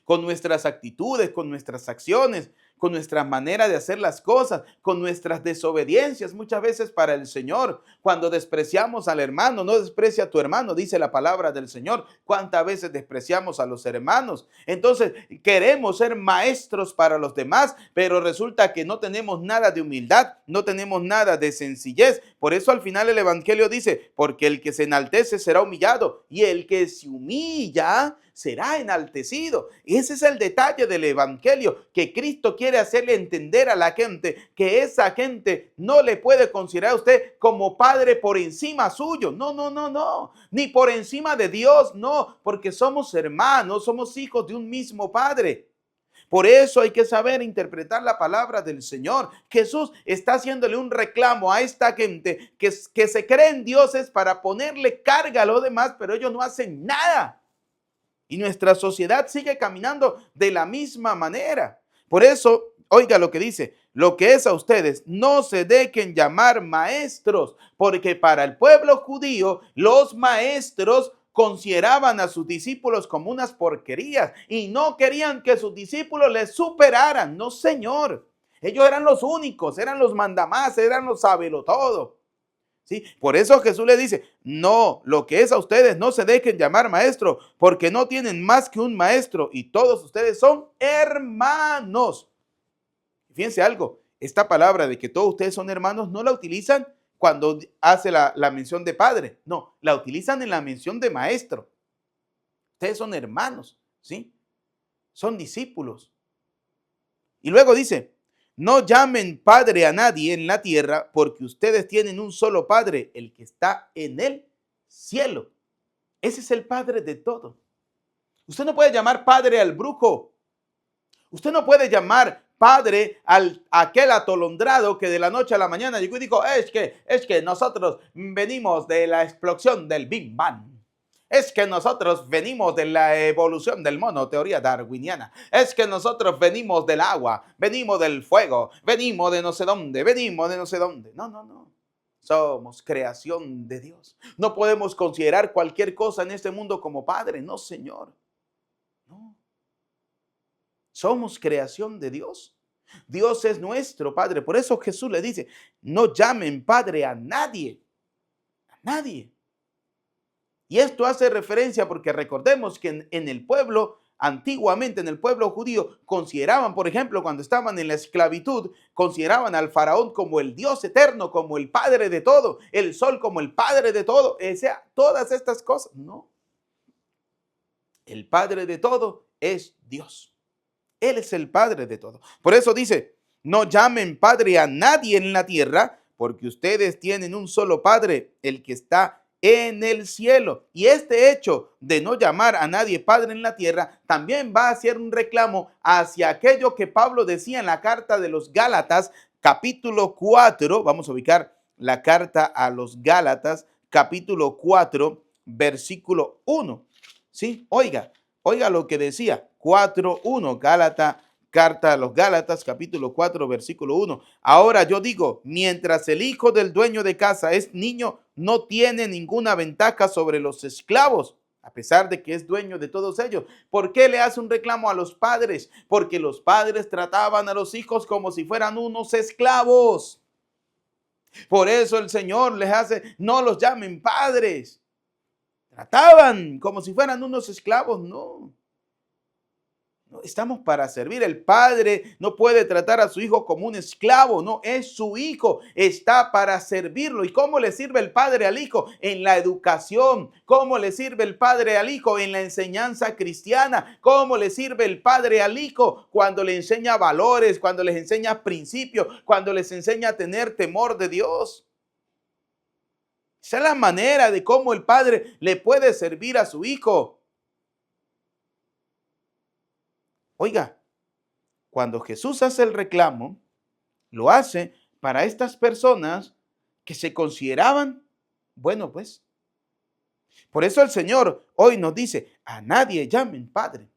con nuestras actitudes, con nuestras acciones, con nuestra manera de hacer las cosas, con nuestras desobediencias muchas veces para el Señor. Cuando despreciamos al hermano, no desprecia a tu hermano, dice la palabra del Señor. ¿Cuántas veces despreciamos a los hermanos? Entonces queremos ser maestros para los demás, pero resulta que no tenemos nada de humildad, no tenemos nada de sencillez. Por eso al final el Evangelio dice, porque el que se enaltece será humillado y el que se humilla será enaltecido. Y ese es el detalle del Evangelio, que Cristo quiere hacerle entender a la gente que esa gente no le puede considerar a usted como padre por encima suyo. No, no, no, no. Ni por encima de Dios, no. Porque somos hermanos, somos hijos de un mismo Padre. Por eso hay que saber interpretar la palabra del Señor. Jesús está haciéndole un reclamo a esta gente que se creen dioses para ponerle carga a los demás, pero ellos no hacen nada. Y nuestra sociedad sigue caminando de la misma manera. Por eso, oiga lo que dice, lo que es a ustedes, no se dejen llamar maestros, porque para el pueblo judío, los maestros consideraban a sus discípulos como unas porquerías y no querían que sus discípulos les superaran. No, señor. Ellos eran los únicos, eran los mandamás, eran los sabelotodo. ¿Sí? Por eso Jesús le dice, no, lo que es a ustedes no se dejen llamar maestro, porque no tienen más que un maestro y todos ustedes son hermanos. Fíjense algo, esta palabra de que todos ustedes son hermanos no la utilizan cuando hace la mención de padre, no, la utilizan en la mención de maestro. Ustedes son hermanos, ¿sí? Son discípulos. Y luego dice, no llamen padre a nadie en la tierra, porque ustedes tienen un solo Padre, el que está en el cielo. Ese es el Padre de todo. Usted no puede llamar padre al brujo. Usted no puede llamar padre a aquel atolondrado que de la noche a la mañana llegó y dijo, es que nosotros venimos de la explosión del Big Bang. Es que nosotros venimos de la evolución del mono, teoría darwiniana. Es que nosotros venimos del agua, venimos del fuego, venimos de no sé dónde, venimos de no sé dónde. No, no, no. Somos creación de Dios. No podemos considerar cualquier cosa en este mundo como padre. No, Señor. No. Somos creación de Dios. Dios es nuestro Padre. Por eso Jesús le dice, no llamen Padre a nadie. A nadie. Y esto hace referencia porque recordemos que en el pueblo, antiguamente en el pueblo judío, consideraban, por ejemplo, cuando estaban en la esclavitud, consideraban al faraón como el Dios eterno, como el Padre de todo, el sol como el Padre de todo, o sea, todas estas cosas. No. El Padre de todo es Dios. Él es el Padre de todo. Por eso dice, no llamen Padre a nadie en la tierra, porque ustedes tienen un solo Padre, el que está en el cielo. Y este hecho de no llamar a nadie Padre en la tierra también va a ser un reclamo hacia aquello que Pablo decía en la carta de los Gálatas, capítulo 4. Vamos a ubicar la carta a los Gálatas, capítulo 4, versículo 1. ¿Sí? Oiga lo que decía 4:1, carta a los Gálatas, capítulo 4, versículo 1. Ahora yo digo, mientras el hijo del dueño de casa es niño, no tiene ninguna ventaja sobre los esclavos, a pesar de que es dueño de todos ellos. ¿Por qué le hace un reclamo a los padres? Porque los padres trataban a los hijos como si fueran unos esclavos. Por eso el Señor les hace, no los llamen padres. Trataban como si fueran unos esclavos, no. No, estamos para servir. El padre no puede tratar a su hijo como un esclavo, no, es su hijo, está para servirlo. ¿Y cómo le sirve el padre al hijo? En la educación. ¿Cómo le sirve el padre al hijo? En la enseñanza cristiana. ¿Cómo le sirve el padre al hijo? Cuando le enseña valores, cuando les enseña principios, cuando les enseña a tener temor de Dios. Esa es la manera de cómo el padre le puede servir a su hijo. Oiga, cuando Jesús hace el reclamo, lo hace para estas personas que se consideraban, bueno, pues. Por eso el Señor hoy nos dice, a nadie llamen Padre.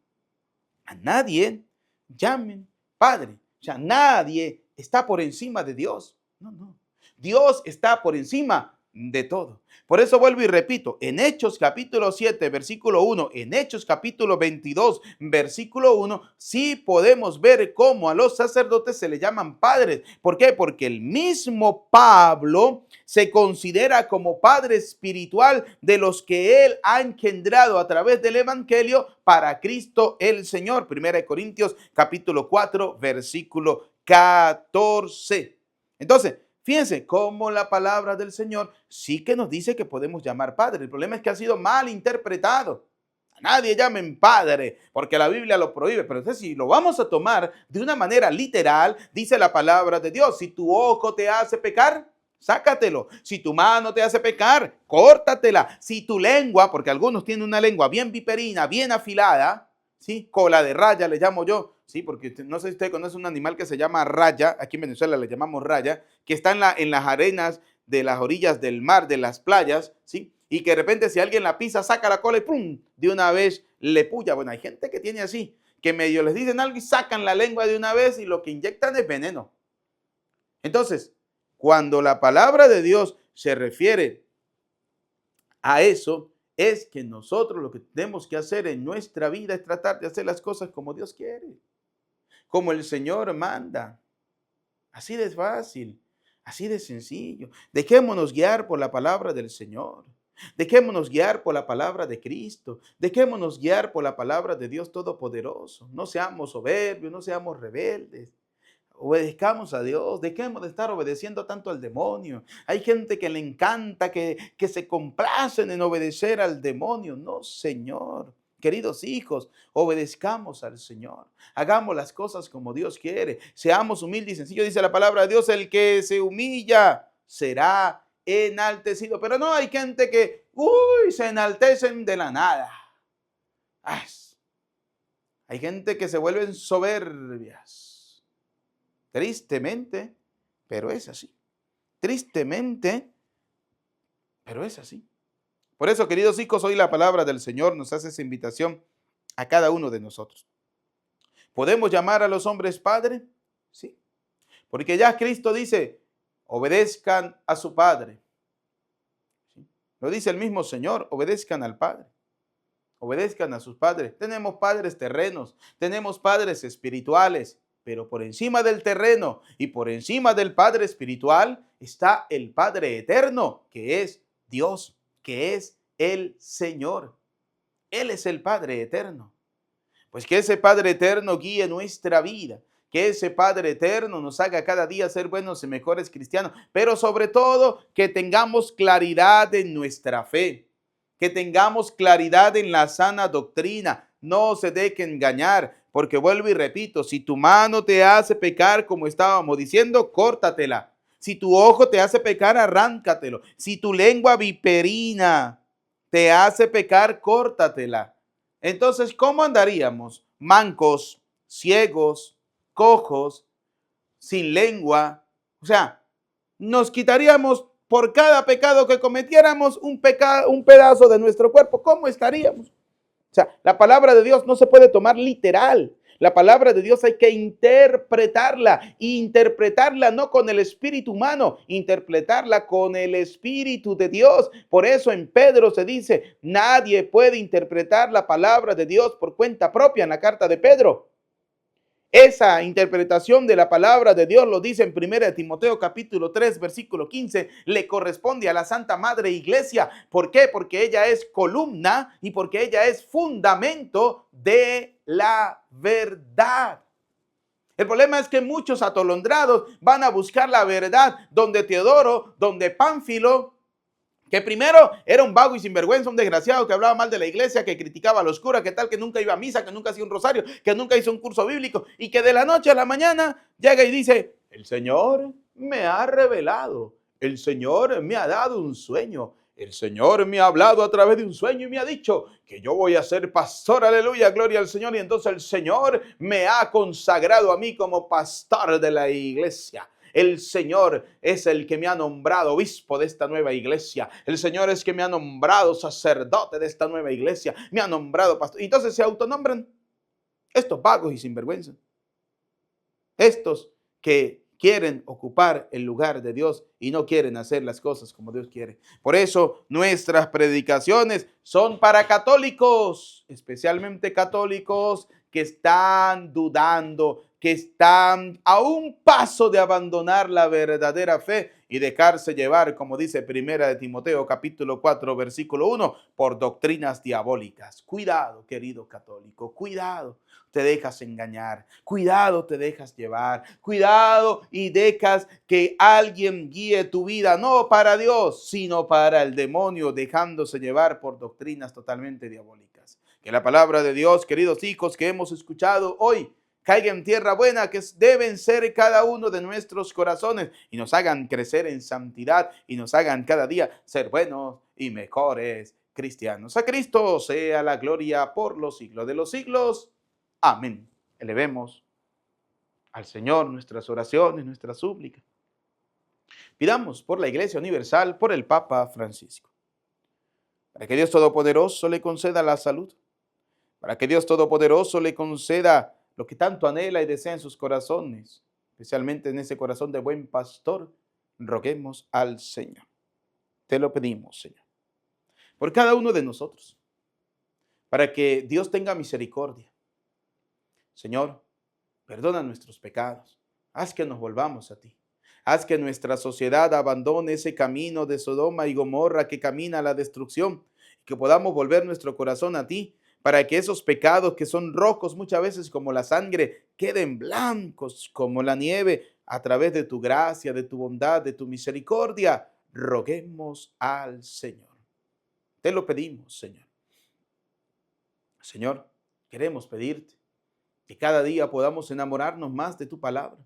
A nadie llamen Padre. O sea, nadie está por encima de Dios. No, no. Dios está por encima de todo. Por eso vuelvo y repito, en Hechos capítulo 7, versículo 1, en Hechos capítulo 22, versículo 1, sí podemos ver cómo a los sacerdotes se le llaman padres. ¿Por qué? Porque el mismo Pablo se considera como padre espiritual de los que él ha engendrado a través del evangelio para Cristo el Señor. Primera de Corintios capítulo 4, versículo 14. Entonces, fíjense cómo la palabra del Señor sí que nos dice que podemos llamar padre. El problema es que ha sido mal interpretado. A nadie llamen padre porque la Biblia lo prohíbe. Pero entonces, si lo vamos a tomar de una manera literal, dice la palabra de Dios, si tu ojo te hace pecar, sácatelo. Si tu mano te hace pecar, córtatela. Si tu lengua, porque algunos tienen una lengua bien viperina, bien afilada, ¿sí? Cola de raya le llamo yo. Sí, porque no sé si usted conoce un animal que se llama raya, aquí en Venezuela le llamamos raya, que está en las arenas de las orillas del mar, de las playas, ¿sí? Y que de repente si alguien la pisa, saca la cola y ¡pum! De una vez le puya. Bueno, hay gente que tiene así, que medio les dicen algo y sacan la lengua de una vez y lo que inyectan es veneno. Entonces, cuando la palabra de Dios se refiere a eso, es que nosotros lo que tenemos que hacer en nuestra vida es tratar de hacer las cosas como Dios quiere, como el Señor manda. Así de fácil, así de sencillo. Dejémonos guiar por la palabra del Señor. Dejémonos guiar por la palabra de Cristo. Dejémonos guiar por la palabra de Dios Todopoderoso. No seamos soberbios, no seamos rebeldes. Obedezcamos a Dios, dejemos de estar obedeciendo tanto al demonio. Hay gente que le encanta, que se complacen en obedecer al demonio. No, Señor. Queridos hijos, obedezcamos al Señor. Hagamos las cosas como Dios quiere. Seamos humildes y sencillos. Dice la palabra de Dios, el que se humilla será enaltecido. Pero no, hay gente que, se enaltecen de la nada. Ay, Hay gente que se vuelven soberbias. Tristemente, pero es así. Tristemente, pero es así. Por eso, queridos hijos, hoy la palabra del Señor nos hace esa invitación a cada uno de nosotros. ¿Podemos llamar a los hombres padre? Sí. Porque ya Cristo dice, obedezcan a su Padre. ¿Sí? Lo dice el mismo Señor, obedezcan al Padre. Obedezcan a sus padres. Tenemos padres terrenos, tenemos padres espirituales, pero por encima del terreno y por encima del Padre espiritual está el Padre eterno, que es Dios, que es el Señor. Él es el Padre eterno. Pues que ese Padre eterno guíe nuestra vida, que ese Padre eterno nos haga cada día ser buenos y mejores cristianos, pero sobre todo que tengamos claridad en nuestra fe, que tengamos claridad en la sana doctrina. No se deje engañar, porque vuelvo y repito, si tu mano te hace pecar, como estábamos diciendo, córtatela. Si tu ojo te hace pecar, arráncatelo. Si tu lengua viperina te hace pecar, córtatela. Entonces, ¿cómo andaríamos? Mancos, ciegos, cojos, sin lengua. O sea, nos quitaríamos por cada pecado que cometiéramos un pedazo de nuestro cuerpo. ¿Cómo estaríamos? O sea, la palabra de Dios no se puede tomar literal. La palabra de Dios hay que interpretarla, y interpretarla no con el espíritu humano, interpretarla con el espíritu de Dios. Por eso en Pedro se dice, nadie puede interpretar la palabra de Dios por cuenta propia, en la carta de Pedro. Esa interpretación de la palabra de Dios, lo dice en 1 Timoteo capítulo 3, versículo 15, le corresponde a la Santa Madre Iglesia. ¿Por qué? Porque ella es columna y porque ella es fundamento de la verdad. El problema es que muchos atolondrados van a buscar la verdad donde Teodoro, donde Pánfilo, que primero era un vago y sinvergüenza, un desgraciado que hablaba mal de la iglesia, que criticaba a los curas, que tal, que nunca iba a misa, que nunca hacía un rosario, que nunca hizo un curso bíblico, y que de la noche a la mañana llega y dice, el Señor me ha revelado, el Señor me ha dado un sueño, el Señor me ha hablado a través de un sueño y me ha dicho que yo voy a ser pastor, aleluya, gloria al Señor, y entonces el Señor me ha consagrado a mí como pastor de la iglesia. El Señor es el que me ha nombrado obispo de esta nueva iglesia. El Señor es que me ha nombrado sacerdote de esta nueva iglesia. Me ha nombrado pastor. Entonces se autonombran estos vagos y sinvergüenza. Estos que quieren ocupar el lugar de Dios y no quieren hacer las cosas como Dios quiere. Por eso nuestras predicaciones son para católicos, especialmente católicos que están dudando, que están a un paso de abandonar la verdadera fe y dejarse llevar, como dice 1 Timoteo capítulo 4 versículo 1, por doctrinas diabólicas. Cuidado, querido católico, cuidado. Te dejas engañar, cuidado, te dejas llevar, cuidado y dejas que alguien guíe tu vida, no para Dios, sino para el demonio, dejándose llevar por doctrinas totalmente diabólicas. Que la palabra de Dios, queridos hijos, que hemos escuchado hoy, caiga en tierra buena, que deben ser cada uno de nuestros corazones y nos hagan crecer en santidad y nos hagan cada día ser buenos y mejores cristianos. A Cristo sea la gloria por los siglos de los siglos. Amén. Elevemos al Señor nuestras oraciones, nuestras súplicas. Pidamos por la Iglesia Universal, por el Papa Francisco, para que Dios Todopoderoso le conceda la salud, para que Dios Todopoderoso le conceda lo que tanto anhela y desea en sus corazones, especialmente en ese corazón de buen pastor. Roguemos al Señor. Te lo pedimos, Señor, por cada uno de nosotros, para que Dios tenga misericordia. Señor, perdona nuestros pecados. Haz que nos volvamos a ti. Haz que nuestra sociedad abandone ese camino de Sodoma y Gomorra que camina a la destrucción, que podamos volver nuestro corazón a ti, para que esos pecados que son rojos muchas veces como la sangre queden blancos como la nieve a través de tu gracia, de tu bondad, de tu misericordia. Roguemos al Señor. Te lo pedimos, Señor. Señor, queremos pedirte que cada día podamos enamorarnos más de tu palabra,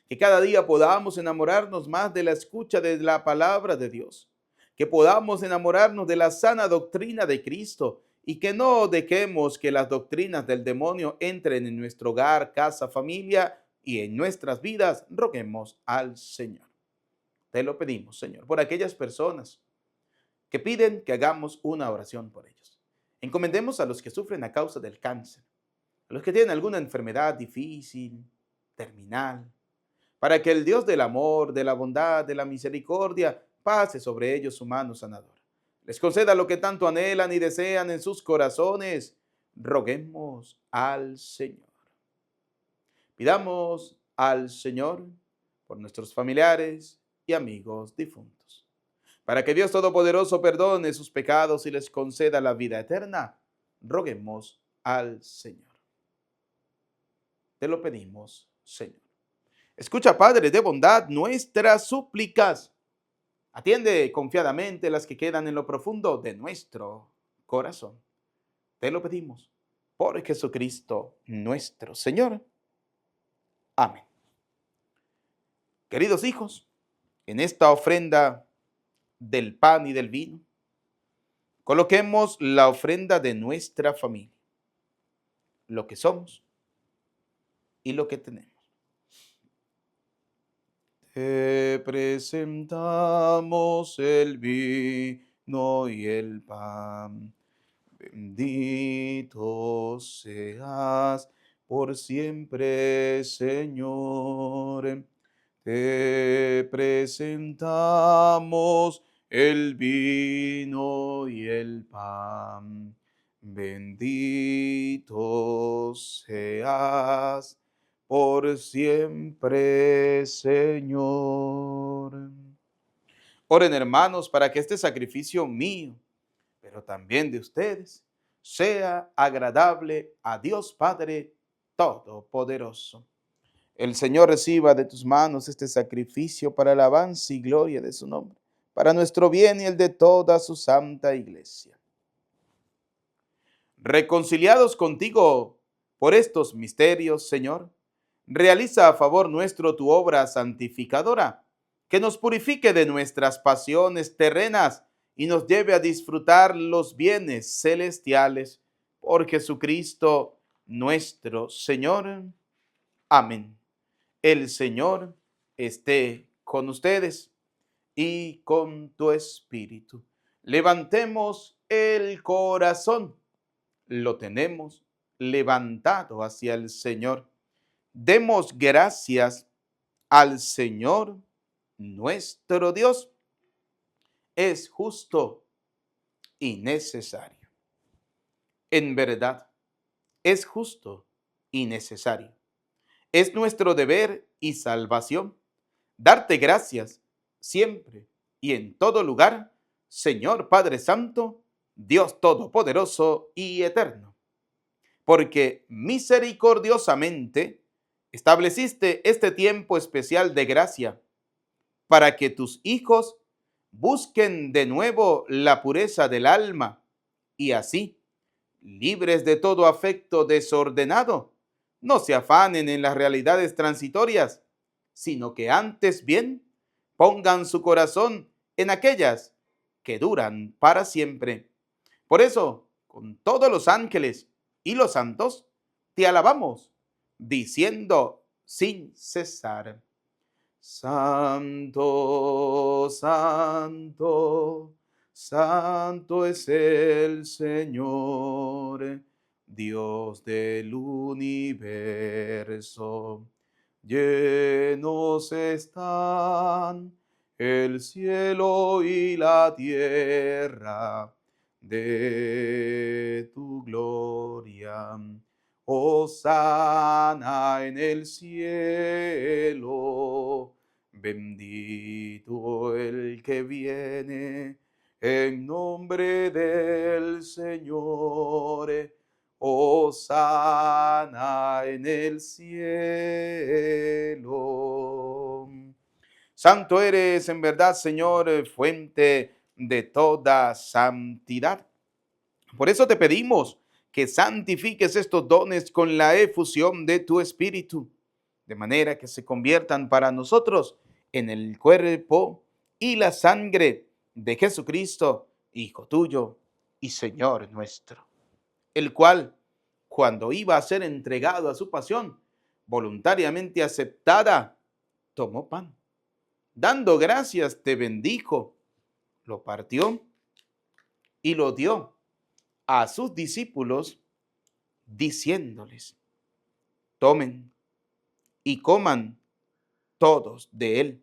que cada día podamos enamorarnos más de la escucha de la palabra de Dios, que podamos enamorarnos de la sana doctrina de Cristo y que no dejemos que las doctrinas del demonio entren en nuestro hogar, casa, familia y en nuestras vidas. Roguemos al Señor. Te lo pedimos, Señor, por aquellas personas que piden que hagamos una oración por ellos. Encomendemos a los que sufren a causa del cáncer, a los que tienen alguna enfermedad difícil, terminal, para que el Dios del amor, de la bondad, de la misericordia, pase sobre ellos su mano sanadora. Les conceda lo que tanto anhelan y desean en sus corazones. Roguemos al Señor. Pidamos al Señor por nuestros familiares y amigos difuntos, para que Dios Todopoderoso perdone sus pecados y les conceda la vida eterna. Roguemos al Señor. Te lo pedimos, Señor. Escucha, Padre de bondad, nuestras súplicas. Atiende confiadamente las que quedan en lo profundo de nuestro corazón. Te lo pedimos por Jesucristo nuestro Señor. Amén. Queridos hijos, en esta ofrenda del pan y del vino, coloquemos la ofrenda de nuestra familia, lo que somos y lo que tenemos. Te presentamos el vino y el pan. Bendito seas por siempre, Señor. Te presentamos el vino y el pan. Bendito seas por siempre, Señor. Oren, hermanos, para que este sacrificio mío, pero también de ustedes, sea agradable a Dios Padre Todopoderoso. El Señor reciba de tus manos este sacrificio para alabanza y gloria de su nombre, para nuestro bien y el de toda su santa iglesia. Reconciliados contigo por estos misterios, Señor, realiza a favor nuestro tu obra santificadora, que nos purifique de nuestras pasiones terrenas y nos lleve a disfrutar los bienes celestiales. Por Jesucristo nuestro Señor. Amén. El Señor esté con ustedes y con tu espíritu. Levantemos el corazón. Lo tenemos levantado hacia el Señor. Demos gracias al Señor nuestro Dios. Es justo y necesario. En verdad, es justo y necesario. Es nuestro deber y salvación darte gracias siempre y en todo lugar, Señor Padre Santo, Dios Todopoderoso y Eterno, porque misericordiosamente estableciste este tiempo especial de gracia para que tus hijos busquen de nuevo la pureza del alma y así, libres de todo afecto desordenado, no se afanen en las realidades transitorias, sino que antes bien pongan su corazón en aquellas que duran para siempre. Por eso, con todos los ángeles y los santos, te alabamos, diciendo sin cesar: Santo, santo, santo es el Señor, Dios del universo. Llenos están el cielo y la tierra de tu gloria. Hosana en el cielo. Bendito el que viene en nombre del Señor. Hosana en el cielo. Santo eres en verdad, Señor, fuente de toda santidad. Por eso te pedimos que santifiques estos dones con la efusión de tu Espíritu, de manera que se conviertan para nosotros en el cuerpo y la sangre de Jesucristo, Hijo tuyo y Señor nuestro. el cual, cuando iba a ser entregado a su pasión, voluntariamente aceptada, tomó pan. Dando gracias, te bendijo, lo partió y lo dio a sus discípulos, diciéndoles: tomen y coman todos de él,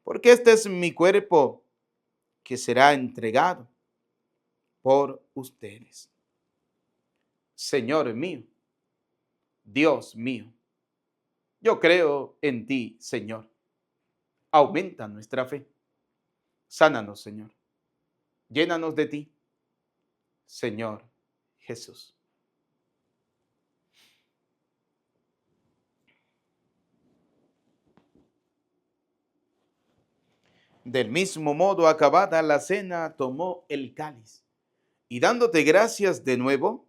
porque este es mi cuerpo que será entregado por ustedes. Señor mío, Dios mío, yo creo en ti, Señor. Aumenta nuestra fe. Sánanos, Señor. Llénanos de ti, Señor Jesús. Del mismo modo, acabada la cena, tomó el cáliz y dándote gracias de nuevo,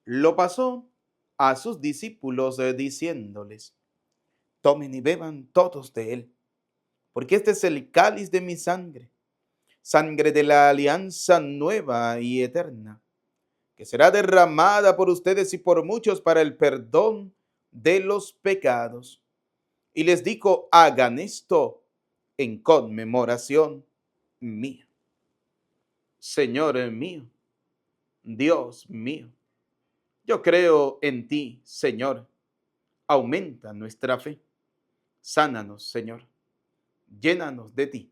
lo pasó a sus discípulos diciéndoles: tomen y beban todos de él, porque este es el cáliz de mi sangre, sangre de la alianza nueva y eterna, que será derramada por ustedes y por muchos para el perdón de los pecados. Y les dijo: hagan esto en conmemoración mía. Señor mío, Dios mío, yo creo en ti, Señor. Aumenta nuestra fe. Sánanos, Señor. Llénanos de ti,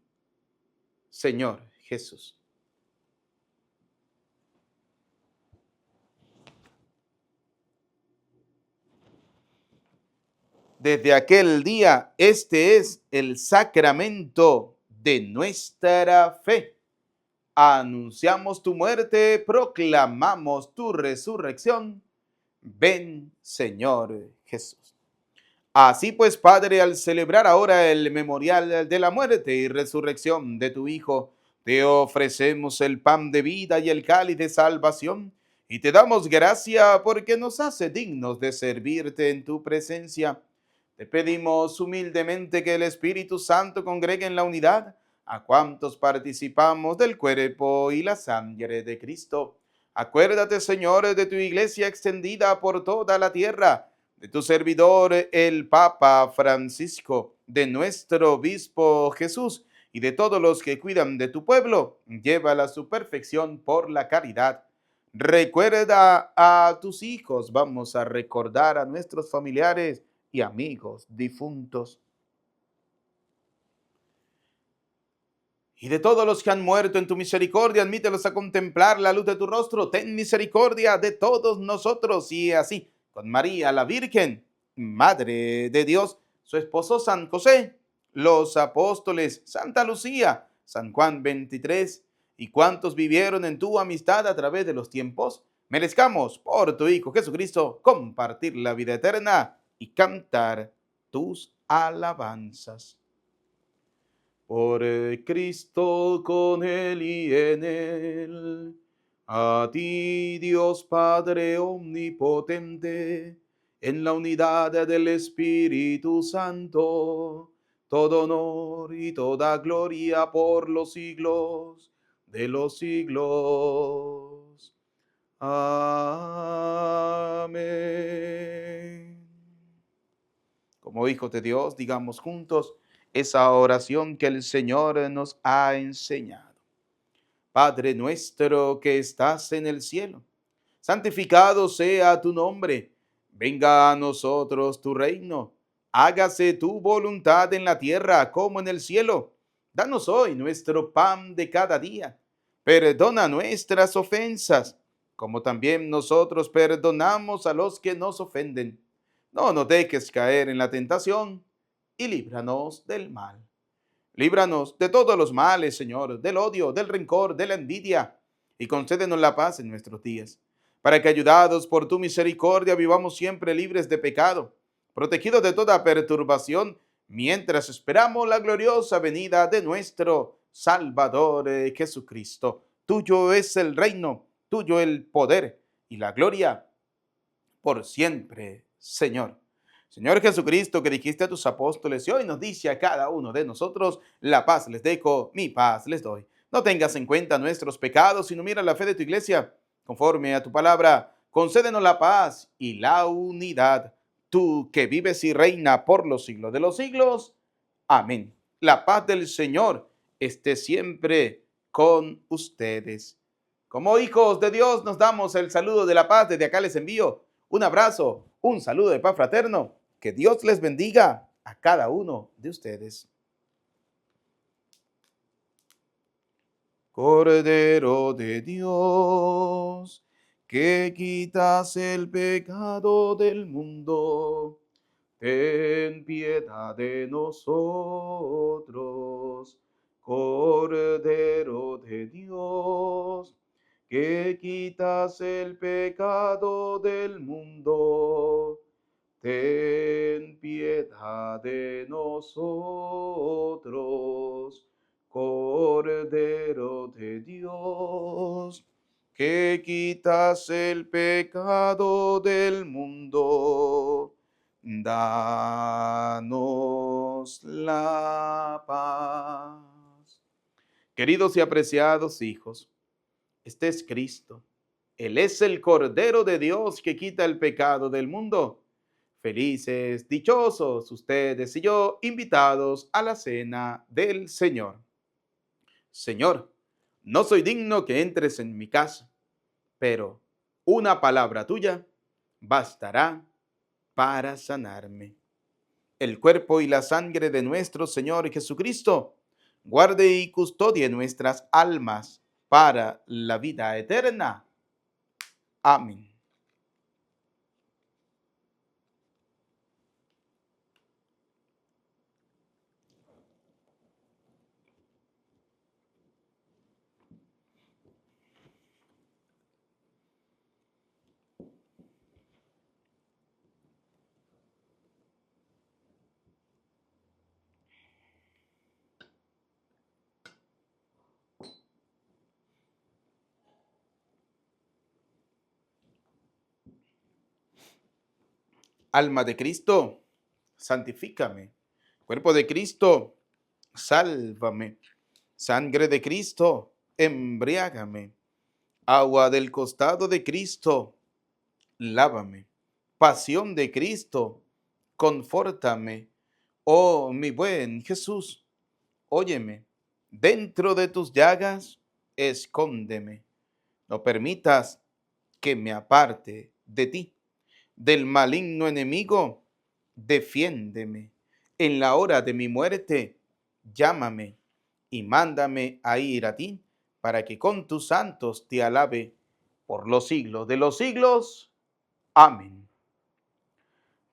Señor Jesús. Desde aquel día, este es el sacramento de nuestra fe. Anunciamos tu muerte, proclamamos tu resurrección. Ven, Señor Jesús. Así pues, Padre, al celebrar ahora el memorial de la muerte y resurrección de tu Hijo, te ofrecemos el pan de vida y el cáliz de salvación, y te damos gracia porque nos hace dignos de servirte en tu presencia. Te pedimos humildemente que el Espíritu Santo congregue en la unidad a cuantos participamos del cuerpo y la sangre de Cristo. Acuérdate, Señor, de tu iglesia extendida por toda la tierra, de tu servidor el Papa Francisco, de nuestro obispo Jesús y de todos los que cuidan de tu pueblo. Llévala a su perfección por la caridad. Recuerda a tus hijos. Vamos a recordar a nuestros familiares y amigos difuntos. Y de todos los que han muerto en tu misericordia, admítelos a contemplar la luz de tu rostro. Ten misericordia de todos nosotros. Y así, con María la Virgen, Madre de Dios, su esposo San José, los apóstoles, Santa Lucía, San Juan 23, y cuantos vivieron en tu amistad a través de los tiempos, merezcamos por tu Hijo Jesucristo compartir la vida eterna y cantar tus alabanzas. Por Cristo, con Él y en Él, a ti, Dios Padre omnipotente, en la unidad del Espíritu Santo, todo honor y toda gloria por los siglos de los siglos. Amén. Como hijos de Dios, digamos juntos esa oración que el Señor nos ha enseñado. Padre nuestro que estás en el cielo, santificado sea tu nombre. Venga a nosotros tu reino. Hágase tu voluntad en la tierra como en el cielo. Danos hoy nuestro pan de cada día. Perdona nuestras ofensas, como también nosotros perdonamos a los que nos ofenden. No nos dejes caer en la tentación y líbranos del mal. Líbranos de todos los males, Señor, del odio, del rencor, de la envidia, y concédenos la paz en nuestros días, para que, ayudados por tu misericordia, vivamos siempre libres de pecado, protegidos de toda perturbación, mientras esperamos la gloriosa venida de nuestro Salvador Jesucristo. Tuyo es el reino, tuyo el poder y la gloria por siempre, Señor. Señor Jesucristo, que dijiste a tus apóstoles y hoy nos dice a cada uno de nosotros: la paz les dejo, mi paz les doy. No tengas en cuenta nuestros pecados, sino mira la fe de tu iglesia. Conforme a tu palabra, concédenos la paz y la unidad. Tú que vives y reina por los siglos de los siglos. Amén. La paz del Señor esté siempre con ustedes. Como hijos de Dios nos damos el saludo de la paz. Desde acá les envío un abrazo, un saludo de paz fraterno. Que Dios les bendiga a cada uno de ustedes. Cordero de Dios, que quitas el pecado del mundo, ten piedad de nosotros. Cordero de Dios, que quitas el pecado del mundo, ten piedad de nosotros. Cordero de Dios, que quitas el pecado del mundo, danos la paz. Queridos y apreciados hijos, este es Cristo. Él es el Cordero de Dios que quita el pecado del mundo. Felices, dichosos ustedes y yo, invitados a la cena del Señor. Señor, no soy digno que entres en mi casa, pero una palabra tuya bastará para sanarme. El cuerpo y la sangre de nuestro Señor Jesucristo guarde y custodie nuestras almas para la vida eterna. Amén. Alma de Cristo, santifícame. Cuerpo de Cristo, sálvame. Sangre de Cristo, embriágame. Agua del costado de Cristo, lávame. Pasión de Cristo, confórtame. Oh, mi buen Jesús, óyeme. Dentro de tus llagas, escóndeme. No permitas que me aparte de ti. Del maligno enemigo, defiéndeme. En la hora de mi muerte, llámame y mándame a ir a ti, para que con tus santos te alabe por los siglos de los siglos. Amén.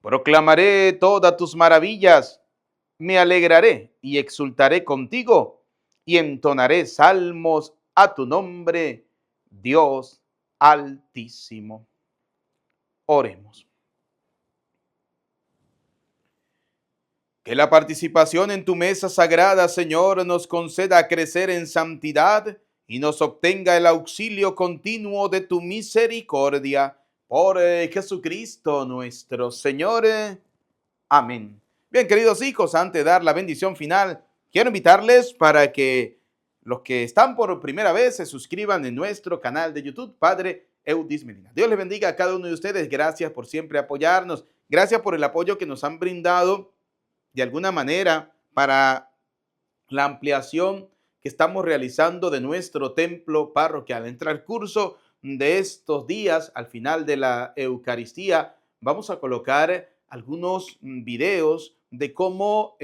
Proclamaré todas tus maravillas, me alegraré y exultaré contigo, y entonaré salmos a tu nombre, Dios Altísimo. Oremos. Que la participación en tu mesa sagrada, Señor, nos conceda crecer en santidad y nos obtenga el auxilio continuo de tu misericordia. Por Jesucristo nuestro Señor. Amén. Bien, queridos hijos, antes de dar la bendición final, quiero invitarles para que los que están por primera vez se suscriban en nuestro canal de YouTube, Padre Eudis Medina. Dios les bendiga a cada uno de ustedes. Gracias por siempre apoyarnos. Gracias por el apoyo que nos han brindado de alguna manera para la ampliación que estamos realizando de nuestro templo parroquial. En transcurso de estos días, al final de la Eucaristía, vamos a colocar algunos videos de cómo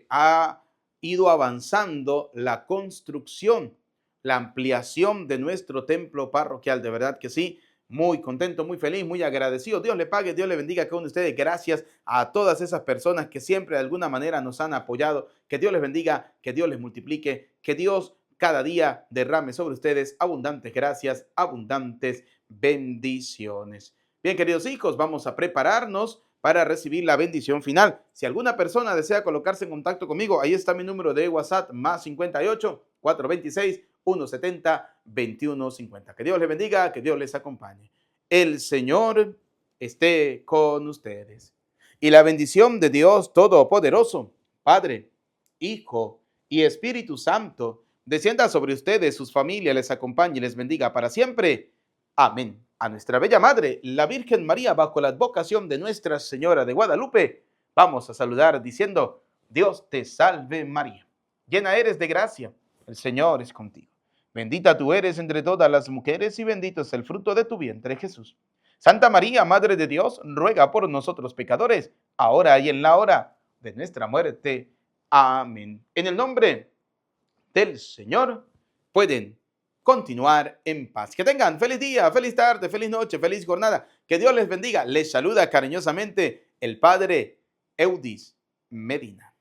ha ido avanzando la construcción, la ampliación de nuestro templo parroquial. De verdad que sí, muy contento, muy feliz, muy agradecido. Dios le pague, Dios le bendiga a cada uno de ustedes. Gracias a todas esas personas que siempre de alguna manera nos han apoyado. Que Dios les bendiga, que Dios les multiplique, que Dios cada día derrame sobre ustedes abundantes gracias, abundantes bendiciones. Bien, queridos hijos, vamos a prepararnos para recibir la bendición final. Si alguna persona desea colocarse en contacto conmigo, ahí está mi número de WhatsApp, más 58 426 170 2150. Que Dios les bendiga, que Dios les acompañe. El Señor esté con ustedes. Y la bendición de Dios Todopoderoso, Padre, Hijo y Espíritu Santo, descienda sobre ustedes, sus familias, les acompañe y les bendiga para siempre. Amén. a nuestra bella Madre, la Virgen María, bajo la advocación de Nuestra Señora de Guadalupe, vamos a saludar diciendo: Dios te salve María, llena eres de gracia, el Señor es contigo. Bendita tú eres entre todas las mujeres y bendito es el fruto de tu vientre, Jesús. Santa María, Madre de Dios, ruega por nosotros pecadores, ahora y en la hora de nuestra muerte. Amén. En el nombre del Señor pueden continuar en paz. Que tengan feliz día, feliz tarde, feliz noche, feliz jornada. Que Dios les bendiga. Les saluda cariñosamente el Padre Eudis Medina.